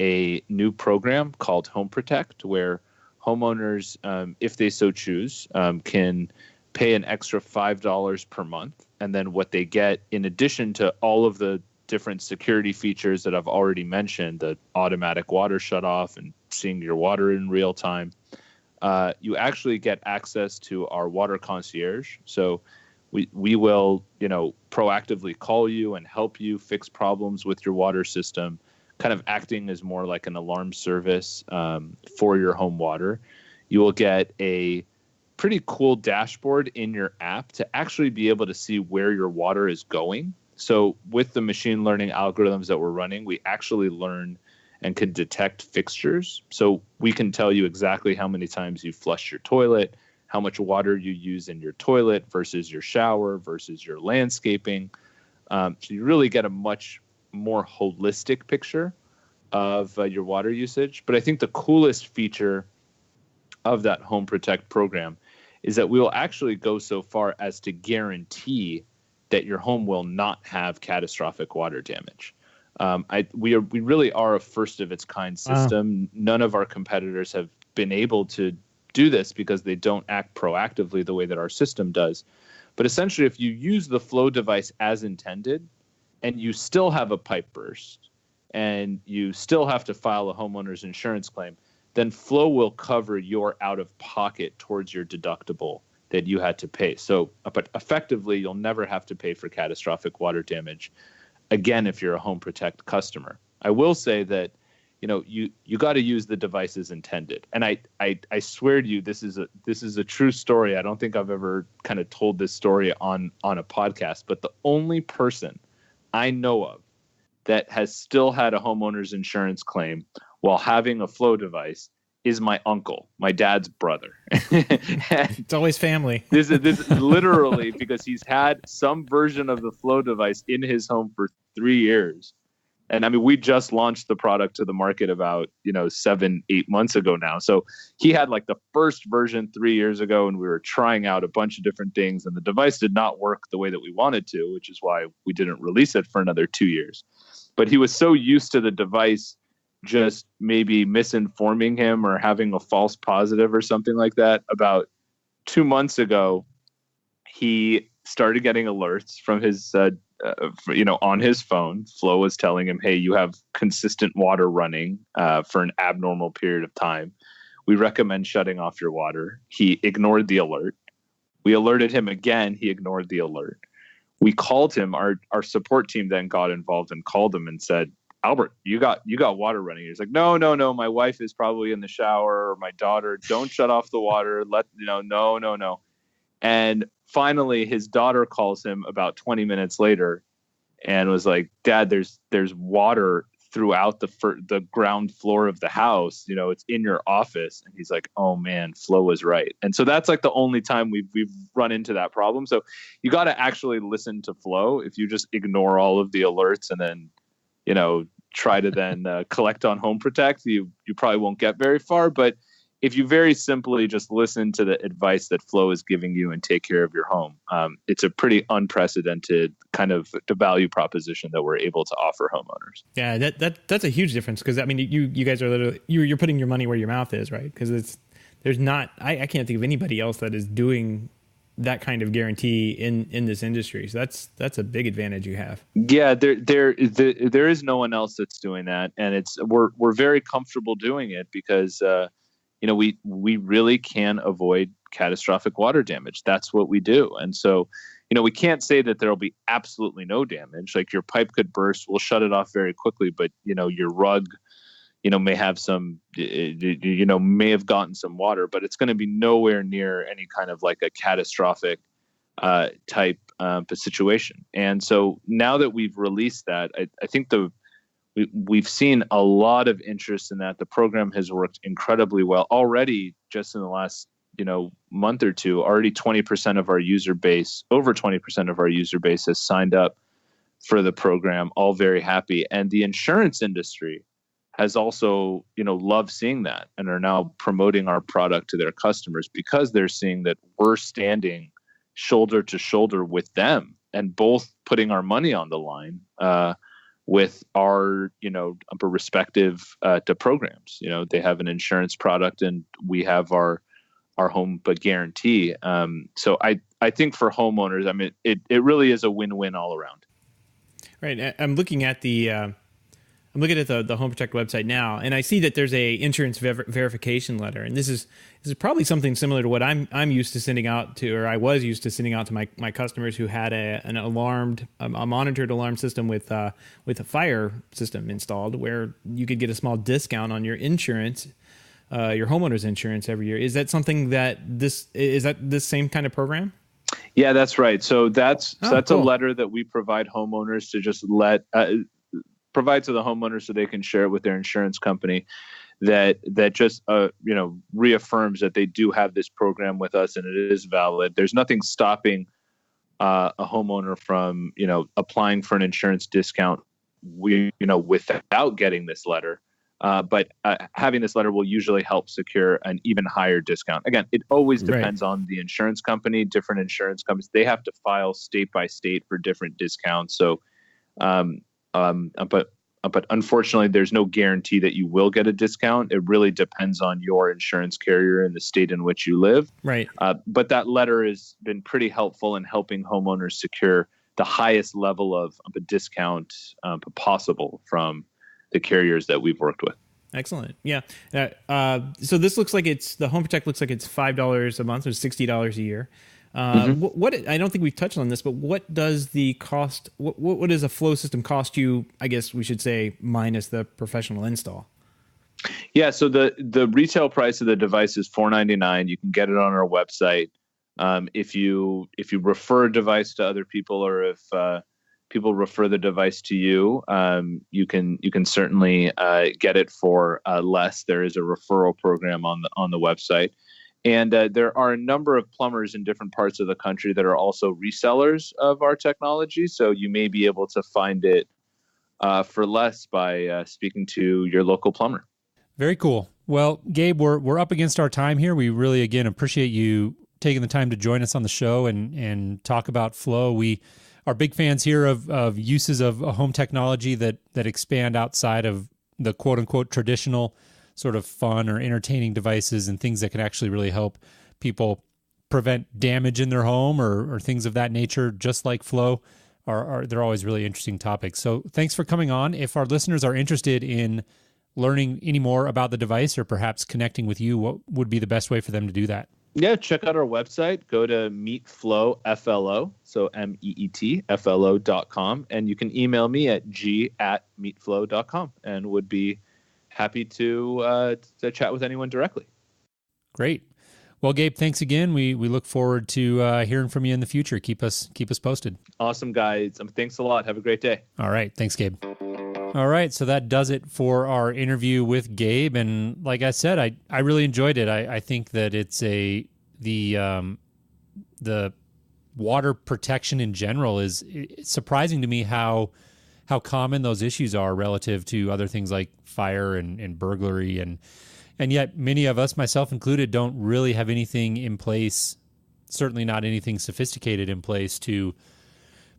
a new program called Home Protect, where homeowners, if they so choose, can pay an extra $5 per month. And then what they get, in addition to all of the different security features that I've already mentioned, the automatic water shutoff and seeing your water in real time, you actually get access to our water concierge. So we will, proactively call you and help you fix problems with your water system, kind of acting as more like an alarm service for your home water. You will get a pretty cool dashboard in your app to actually be able to see where your water is going. So with the machine learning algorithms that we're running, we actually learn and can detect fixtures. So we can tell you exactly how many times you flush your toilet, how much water you use in your toilet versus your shower versus your landscaping. So you really get a much more holistic picture of your water usage. But I think the coolest feature of that Home Protect program is that we will actually go so far as to guarantee that your home will not have catastrophic water damage. We really are a first of its kind system. Wow. None of our competitors have been able to do this because they don't act proactively the way that our system does. But essentially, if you use the Flow device as intended and you still have a pipe burst and you still have to file a homeowner's insurance claim, then Flow will cover your out-of-pocket towards your deductible that you had to pay. So, but effectively, you'll never have to pay for catastrophic water damage, again, if you're a Home Protect customer. I will say that, you got to use the device as intended. And I swear to you, this is a true story. I don't think I've ever kind of told this story on a podcast, but the only person I know of that has still had a homeowner's insurance claim while having a Flow device is my uncle, my dad's brother. It's always family. This is literally because he's had some version of the Flow device in his home for 3 years. And I mean, we just launched the product to the market about, 7-8 months ago now. So he had like the first version 3 years ago, and we were trying out a bunch of different things, and the device did not work the way that we wanted to, which is why we didn't release it for another 2 years. but he was so used to the device just maybe misinforming him or having a false positive or something like that. About 2 months ago, he started getting alerts from his, on his phone. Flo was telling him, hey, you have consistent water running for an abnormal period of time. We recommend shutting off your water. He ignored the alert. We alerted him again. He ignored the alert. We called him. Our support team then got involved and called him and said, Albert, you got water running. He's like, no. My wife is probably in the shower, or my daughter. Don't shut off the water. No. And finally, his daughter calls him about 20 minutes later and was like, Dad, there's water throughout the ground floor of the house. It's in your office. And he's like, oh man, Flo was right. And so that's like the only time we've run into that problem. So you got to actually listen to Flo. If you just ignore all of the alerts and then, try to then collect on Home Protect, you probably won't get very far. But if you very simply just listen to the advice that Flo is giving you and take care of your home, it's a pretty unprecedented kind of the value proposition that we're able to offer homeowners. Yeah, that's a huge difference, because I mean, you guys are literally you're putting your money where your mouth is, right? Because there's not I can't think of anybody else that is doing that kind of guarantee in this industry. So that's a big advantage you have. Yeah, there is no one else that's doing that, and we're very comfortable doing it because we really can avoid catastrophic water damage. That's what we do. And so, we can't say that there'll be absolutely no damage. Like your pipe could burst, we'll shut it off very quickly, but your rug, may have may have gotten some water, but it's going to be nowhere near any kind of like a catastrophic type situation. And so now that we've released that, I think we've seen a lot of interest in that. The program has worked incredibly well already. Just in the last month or two, already 20% of our user base, over 20% of our user base has signed up for the program, all very happy. And the insurance industry has also, loved seeing that and are now promoting our product to their customers because they're seeing that we're standing shoulder to shoulder with them and both putting our money on the line with our, respective to programs. They have an insurance product and we have our home but guarantee. So I think for homeowners, I mean, it really is a win-win all around. Right. I'm looking at the Home Protect website now, and I see that there's a insurance verification letter, and this is probably something similar to what I'm used to sending out to, or I was used to sending out to my customers who had a monitored alarm system with a fire system installed, where you could get a small discount on your insurance, your homeowner's insurance every year. Is that something this same kind of program? Yeah, that's right. So that's cool. A letter that we provide homeowners to just provide to the homeowner so they can share it with their insurance company that just reaffirms that they do have this program with us and it is valid. There's nothing stopping a homeowner from applying for an insurance discount without getting this letter. But having this letter will usually help secure an even higher discount. Again, it always depends on the insurance company. Different insurance companies, they have to file state by state for different discounts. So but unfortunately, there's no guarantee that you will get a discount. It really depends on your insurance carrier and the state in which you live. Right. But that letter has been pretty helpful in helping homeowners secure the highest level of a discount possible from the carriers that we've worked with. Excellent. Yeah. So this looks like the Home Protect looks like it's $5 a month or $60 a year. What I don't think we've touched on this, but what does the cost? What does a flow system cost you? I guess we should say minus the professional install. Yeah, so the retail price of the device is $499. You can get it on our website. If you refer a device to other people, or if people refer the device to you, you can certainly get it for less. There is a referral program on the website. And there are a number of plumbers in different parts of the country that are also resellers of our technology. So you may be able to find it for less by speaking to your local plumber. Very cool. Well, Gabe, we're up against our time here. We really, again, appreciate you taking the time to join us on the show and talk about Flow. We are big fans here of uses of home technology that expand outside of the quote unquote traditional sort of fun or entertaining devices, and things that can actually really help people prevent damage in their home or things of that nature, just like Flow. They're always really interesting topics. So thanks for coming on. If our listeners are interested in learning any more about the device or perhaps connecting with you, what would be the best way for them to do that? Yeah, check out our website. Go to meetflow.flo, so meetflo.com, and you can email me at g@meetflow.com, and would be happy to chat with anyone directly. Great. Well, Gabe, thanks again. We look forward to hearing from you in the future. Keep us posted. Awesome, guys. Thanks a lot. Have a great day. All right. Thanks, Gabe. All right, so that does it for our interview with Gabe, and like I said, I really enjoyed it. I think that it's the water protection in general is surprising to me how common those issues are relative to other things like fire and burglary, and yet many of us, myself included, don't really have anything in place, certainly not anything sophisticated in place to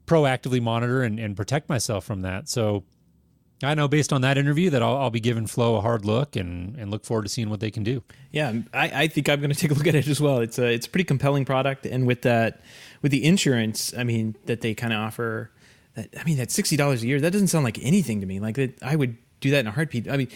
proactively monitor and protect myself from that. So I know based on that interview that I'll be giving Flow a hard look and look forward to seeing what they can do. Yeah, I think I'm going to take a look at it as well. It's a pretty compelling product, and with the insurance, I mean, that they kind of offer, that $60 a year, that doesn't sound like anything to me. Like that, I would do that in a heartbeat. I mean,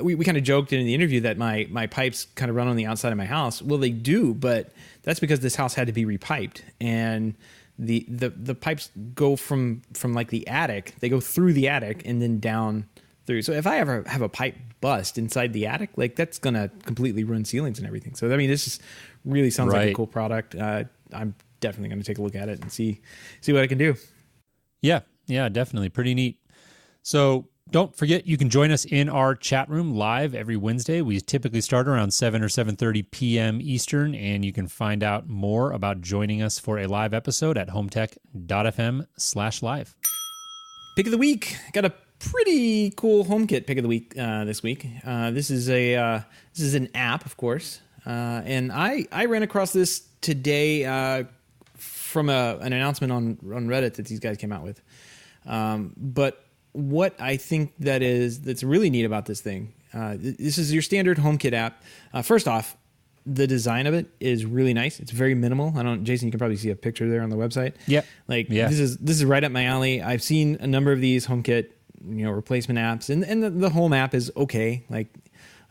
we kind of joked in the interview that my pipes kind of run on the outside of my house. Well, they do, but that's because this house had to be repiped, and the pipes go from like the attic, they go through the attic and then down through. So if I ever have a pipe bust inside the attic, like that's going to completely ruin ceilings and everything. So, I mean, this is really sounds like a cool product. I'm definitely going to take a look at it and see what I can do. Yeah, definitely. Pretty neat. So don't forget, you can join us in our chat room live every Wednesday. We typically start around 7 or 7:30 p.m. Eastern, and you can find out more about joining us for a live episode at HomeTech.fm/live. Pick of the week. Got a pretty cool HomeKit pick of the week this week. This is an app, of course, and I ran across this today from an announcement on Reddit that these guys came out with. But what I think that's really neat about this thing, this is your standard HomeKit app. First off, the design of it is really nice. It's very minimal. Jason, you can probably see a picture there on the website. Yeah. This is right up my alley. I've seen a number of these HomeKit, replacement apps, and the Home app is okay. Like,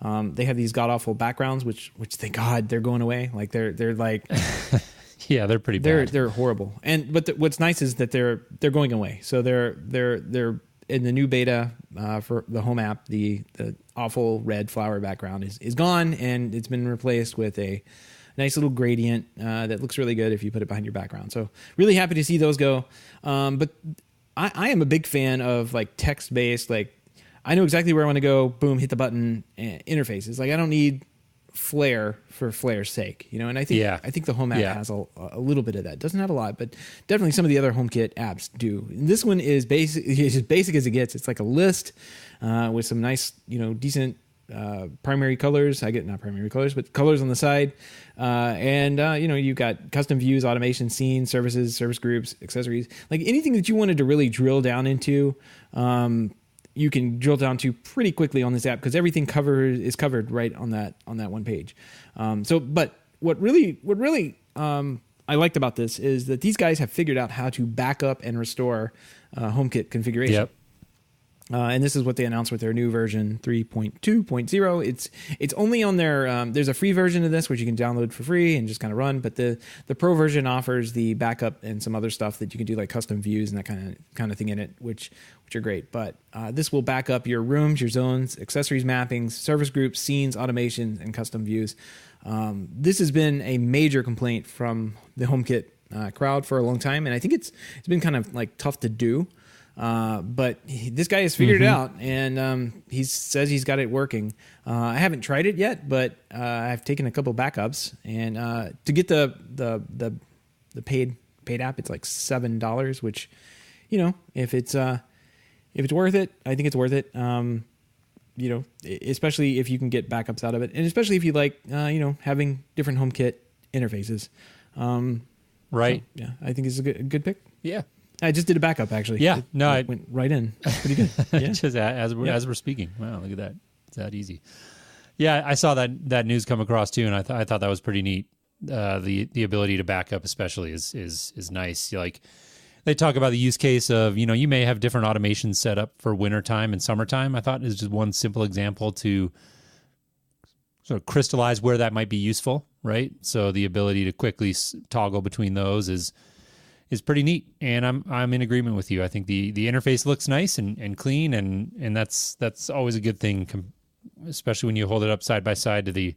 they have these god awful backgrounds, which thank God they're going away. Like they're like, yeah, they're pretty bad. They're horrible. But what's nice is that they're going away. So they're in the new beta for the Home app, the awful red flower background is gone, and it's been replaced with a nice little gradient that looks really good if you put it behind your background. So really happy to see those go. But I am a big fan of like text-based, like I know exactly where I want to go, boom, hit the button, interfaces. Like I don't need flair for flair's sake, and I think the Home app has a little bit of that. Doesn't have a lot, but definitely some of the other HomeKit apps do. And this one is as basic as it gets. It's like a list with some nice, decent primary colors. Not primary colors, but colors on the side. And you've got custom views, automation, scenes, services, service groups, accessories, like anything that you wanted to really drill down into. You can drill down to pretty quickly on this app because everything is covered right on that one page. But what really I liked about this is that these guys have figured out how to back up and restore HomeKit configuration. Yep. And this is what they announced with their new version 3.2.0. It's only on their there's a free version of this which you can download for free and just kind of run, but the pro version offers the backup and some other stuff that you can do, like custom views and that kind of thing in it, which are great. But this will back up your rooms, your zones, accessories, mappings, service groups, scenes, automation, and custom views. This has been a major complaint from the HomeKit crowd for a long time, and I think it's been kind of like tough to do. But this guy has figured it out, and he says he's got it working. I haven't tried it yet, but I've taken a couple backups, and to get the paid app, it's like $7, which if it's worth it, I think it's worth it. Especially if you can get backups out of it, and especially if you like having different HomeKit interfaces. Right. So, yeah, I think it's a good pick. Yeah. I just did a backup actually. Yeah, It went right in. Pretty good. Yeah. Just as we're speaking. Wow, look at that. It's that easy. Yeah, I saw that news come across too, and I thought that was pretty neat. The ability to back up especially is nice. Like they talk about the use case of, you may have different automations set up for wintertime and summertime. I thought is just one simple example to sort of crystallize where that might be useful, right? So the ability to quickly toggle between those is pretty neat, and I'm in agreement with you. I think the interface looks nice and clean, and that's always a good thing, especially when you hold it up side by side to the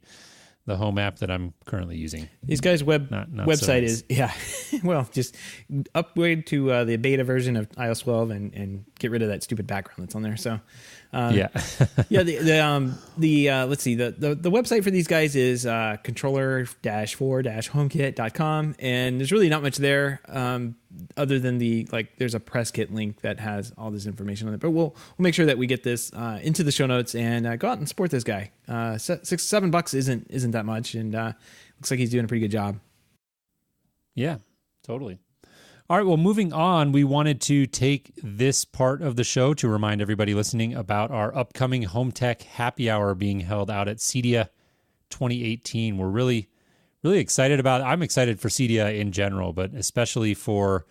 home app that I'm currently using. These guys' not website so nice. is well, just upgrade to the beta version of iOS 12 and get rid of that stupid background that's on there. So yeah. Let's see, the website for these guys is controller-4-homekit.com, and there's really not much there other than there's a press kit link that has all this information on it. But we'll make sure that we get this into the show notes and go out and support this guy. $7 isn't that much, and looks like he's doing a pretty good job. Yeah, totally. All right, well, moving on, we wanted to take this part of the show to remind everybody listening about our upcoming HomeTech Happy Hour being held out at CEDIA 2018. We're really, really excited about it. I'm excited for CEDIA in general, but especially for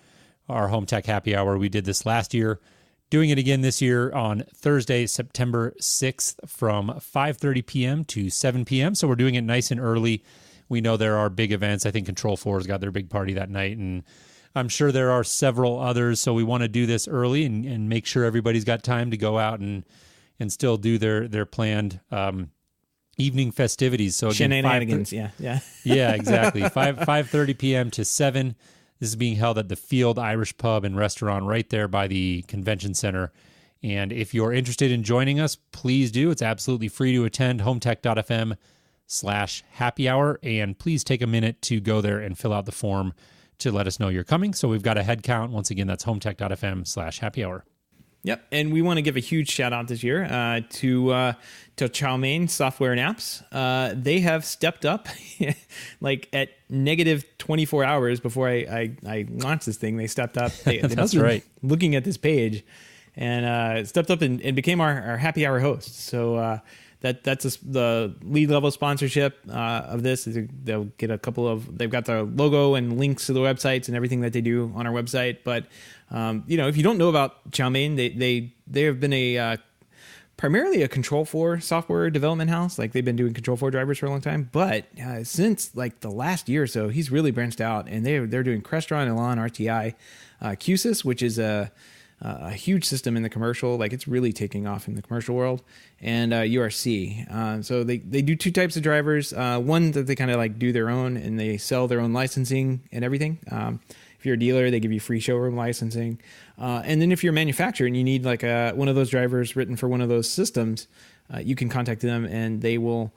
our HomeTech Happy Hour. We did this last year, doing it again this year on Thursday, September 6th from 5:30 p.m. to 7 p.m. So we're doing it nice and early. We know there are big events. I think Control4's got their big party that night, and I'm sure there are several others, so we want to do this early and make sure everybody's got time to go out and still do their planned evening festivities. So again, shenanigans, yeah, exactly. 5:30 p.m. to 7. This is being held at the Field Irish Pub and Restaurant right there by the convention center. And if you're interested in joining us, please do. It's absolutely free to attend. HomeTech.fm/happy hour, and please take a minute to go there and fill out the form to let us know you're coming. So we've got a head count. Once again, that's HomeTech.fm/happy hour. Yep, and we want to give a huge shout out this year to Chow Mein Software and Apps. They have stepped up, like at negative 24 hours before I launched this thing. They stepped up. That's right. Looking at this page, and stepped up and became our happy hour host. So that's the lead level sponsorship of this. They'll get they've got the logo and links to the websites and everything that they do on our website. But if you don't know about Chow Mein, they have been primarily a Control4 software development house. Like they've been doing Control4 drivers for a long time, but since like the last year or so, he's really branched out, and they're doing Crestron, Elan, RTI, QSys, which is a huge system in the commercial. Like it's really taking off in the commercial world, and URC. So they do two types of drivers. One that they kind of like do their own, and they sell their own licensing and everything. If you're a dealer, they give you free showroom licensing. And then if you're a manufacturer and you need like one of those drivers written for one of those systems, you can contact them, and they will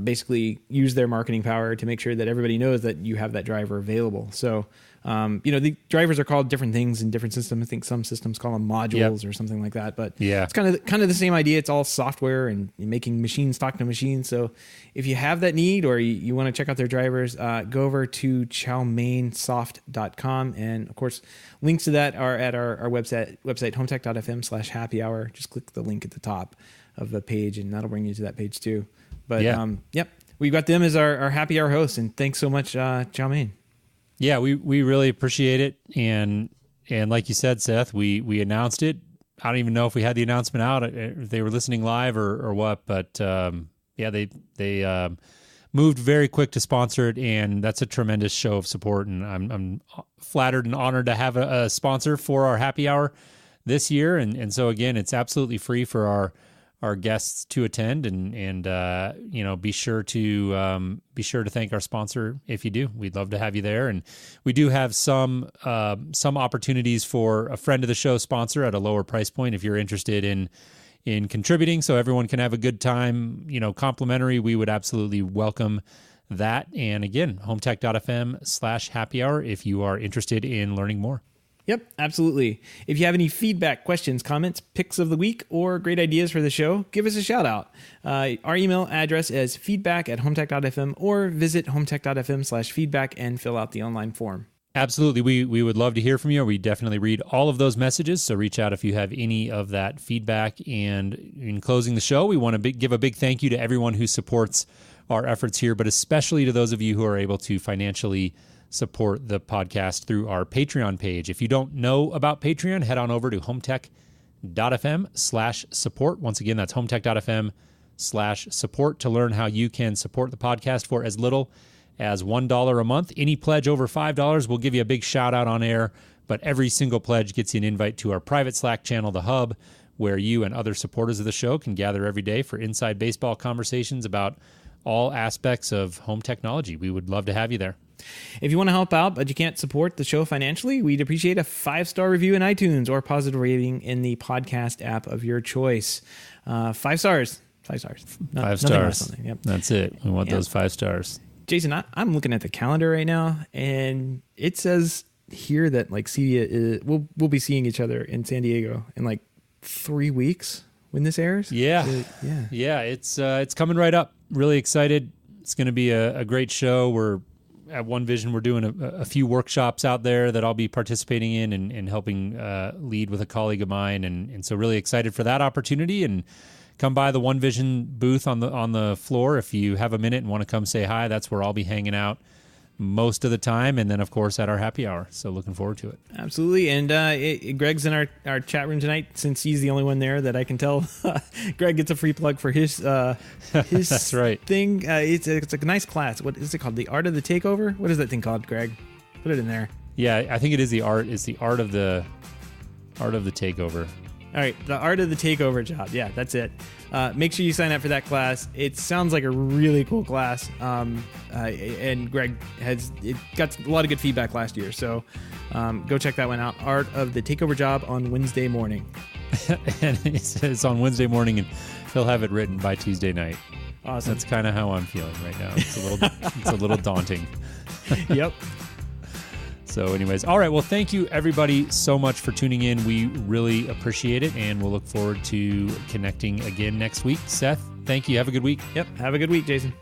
basically use their marketing power to make sure that everybody knows that you have that driver available. So, the drivers are called different things in different systems. I think some systems call them modules or something like that, but it's kind of the same idea. It's all software and making machines talk to machines. So if you have that need, or you want to check out their drivers, go over to chowmeinsoft.com. And of course, links to that are at our website, HomeTech.fm/happy hour. Just click the link at the top of the page, and that'll bring you to that page too. But we've got them as our happy hour hosts, and thanks so much, Chow Mein. Yeah, we really appreciate it, and like you said, Seth, we announced it. I don't even know if we had the announcement out, if they were listening live or what, but they moved very quick to sponsor it, and that's a tremendous show of support. And I'm flattered and honored to have a sponsor for our happy hour this year, and so again, it's absolutely free for our guests to attend, and be sure to thank our sponsor if you do. We'd love to have you there, and we do have some opportunities for a friend of the show sponsor at a lower price point if you're interested in contributing, so everyone can have a good time. Complimentary. We would absolutely welcome that. And again, HomeTech.fm/happy hour if you are interested in learning more. Yep, absolutely. If you have any feedback, questions, comments, picks of the week, or great ideas for the show, give us a shout out. Our email address is feedback@hometech.fm, or visit hometech.fm/feedback and fill out the online form. Absolutely. We would love to hear from you. We definitely read all of those messages. So reach out if you have any of that feedback. And in closing the show, we want to give a big thank you to everyone who supports our efforts here, but especially to those of you who are able to financially support the podcast through our Patreon page. If you don't know about Patreon, head on over to HomeTech.fm/support. Once again, that's HomeTech.fm/support to learn how you can support the podcast for as little as $1 a month. Any pledge over $5 will give you a big shout out on air, but every single pledge gets you an invite to our private Slack channel, The Hub, where you and other supporters of the show can gather every day for inside baseball conversations about all aspects of home technology. We would love to have you there. If you want to help out, but you can't support the show financially, we'd appreciate a 5-star review in iTunes or positive rating in the podcast app of your choice. 5 stars. 5 stars. No, 5 stars. Yep. That's it. We want those 5 stars. Jason, I'm looking at the calendar right now, and it says here that like we'll be seeing each other in San Diego in like 3 weeks when this airs. Yeah. It's coming right up. Really excited. It's going to be a great show. We're at One Vision. We're doing a few workshops out there that I'll be participating in and helping lead with a colleague of mine, and so really excited for that opportunity. And come by the One Vision booth on the floor if you have a minute and want to come say hi. That's where I'll be hanging out most of the time, and then of course at our happy hour. So looking forward to it. Absolutely. And Greg's in our chat room tonight, since he's the only one there that I can tell. Greg gets a free plug for his That's right. thing. It's a nice class. What is it called? The Art of the Takeover? What is that thing called, Greg? Put it in there. Yeah, I think it is the art of the takeover. All right, the Art of the Takeover job. Yeah, that's it. Make sure you sign up for that class. It sounds like a really cool class. And Greg got a lot of good feedback last year. So go check that one out. Art of the Takeover job on Wednesday morning. And it's on Wednesday morning, and he'll have it written by Tuesday night. Awesome. That's kind of how I'm feeling right now. It's a little daunting. Yep. So anyways, all right. Well, thank you everybody so much for tuning in. We really appreciate it, and we'll look forward to connecting again next week. Seth, thank you. Have a good week. Yep. Have a good week, Jason.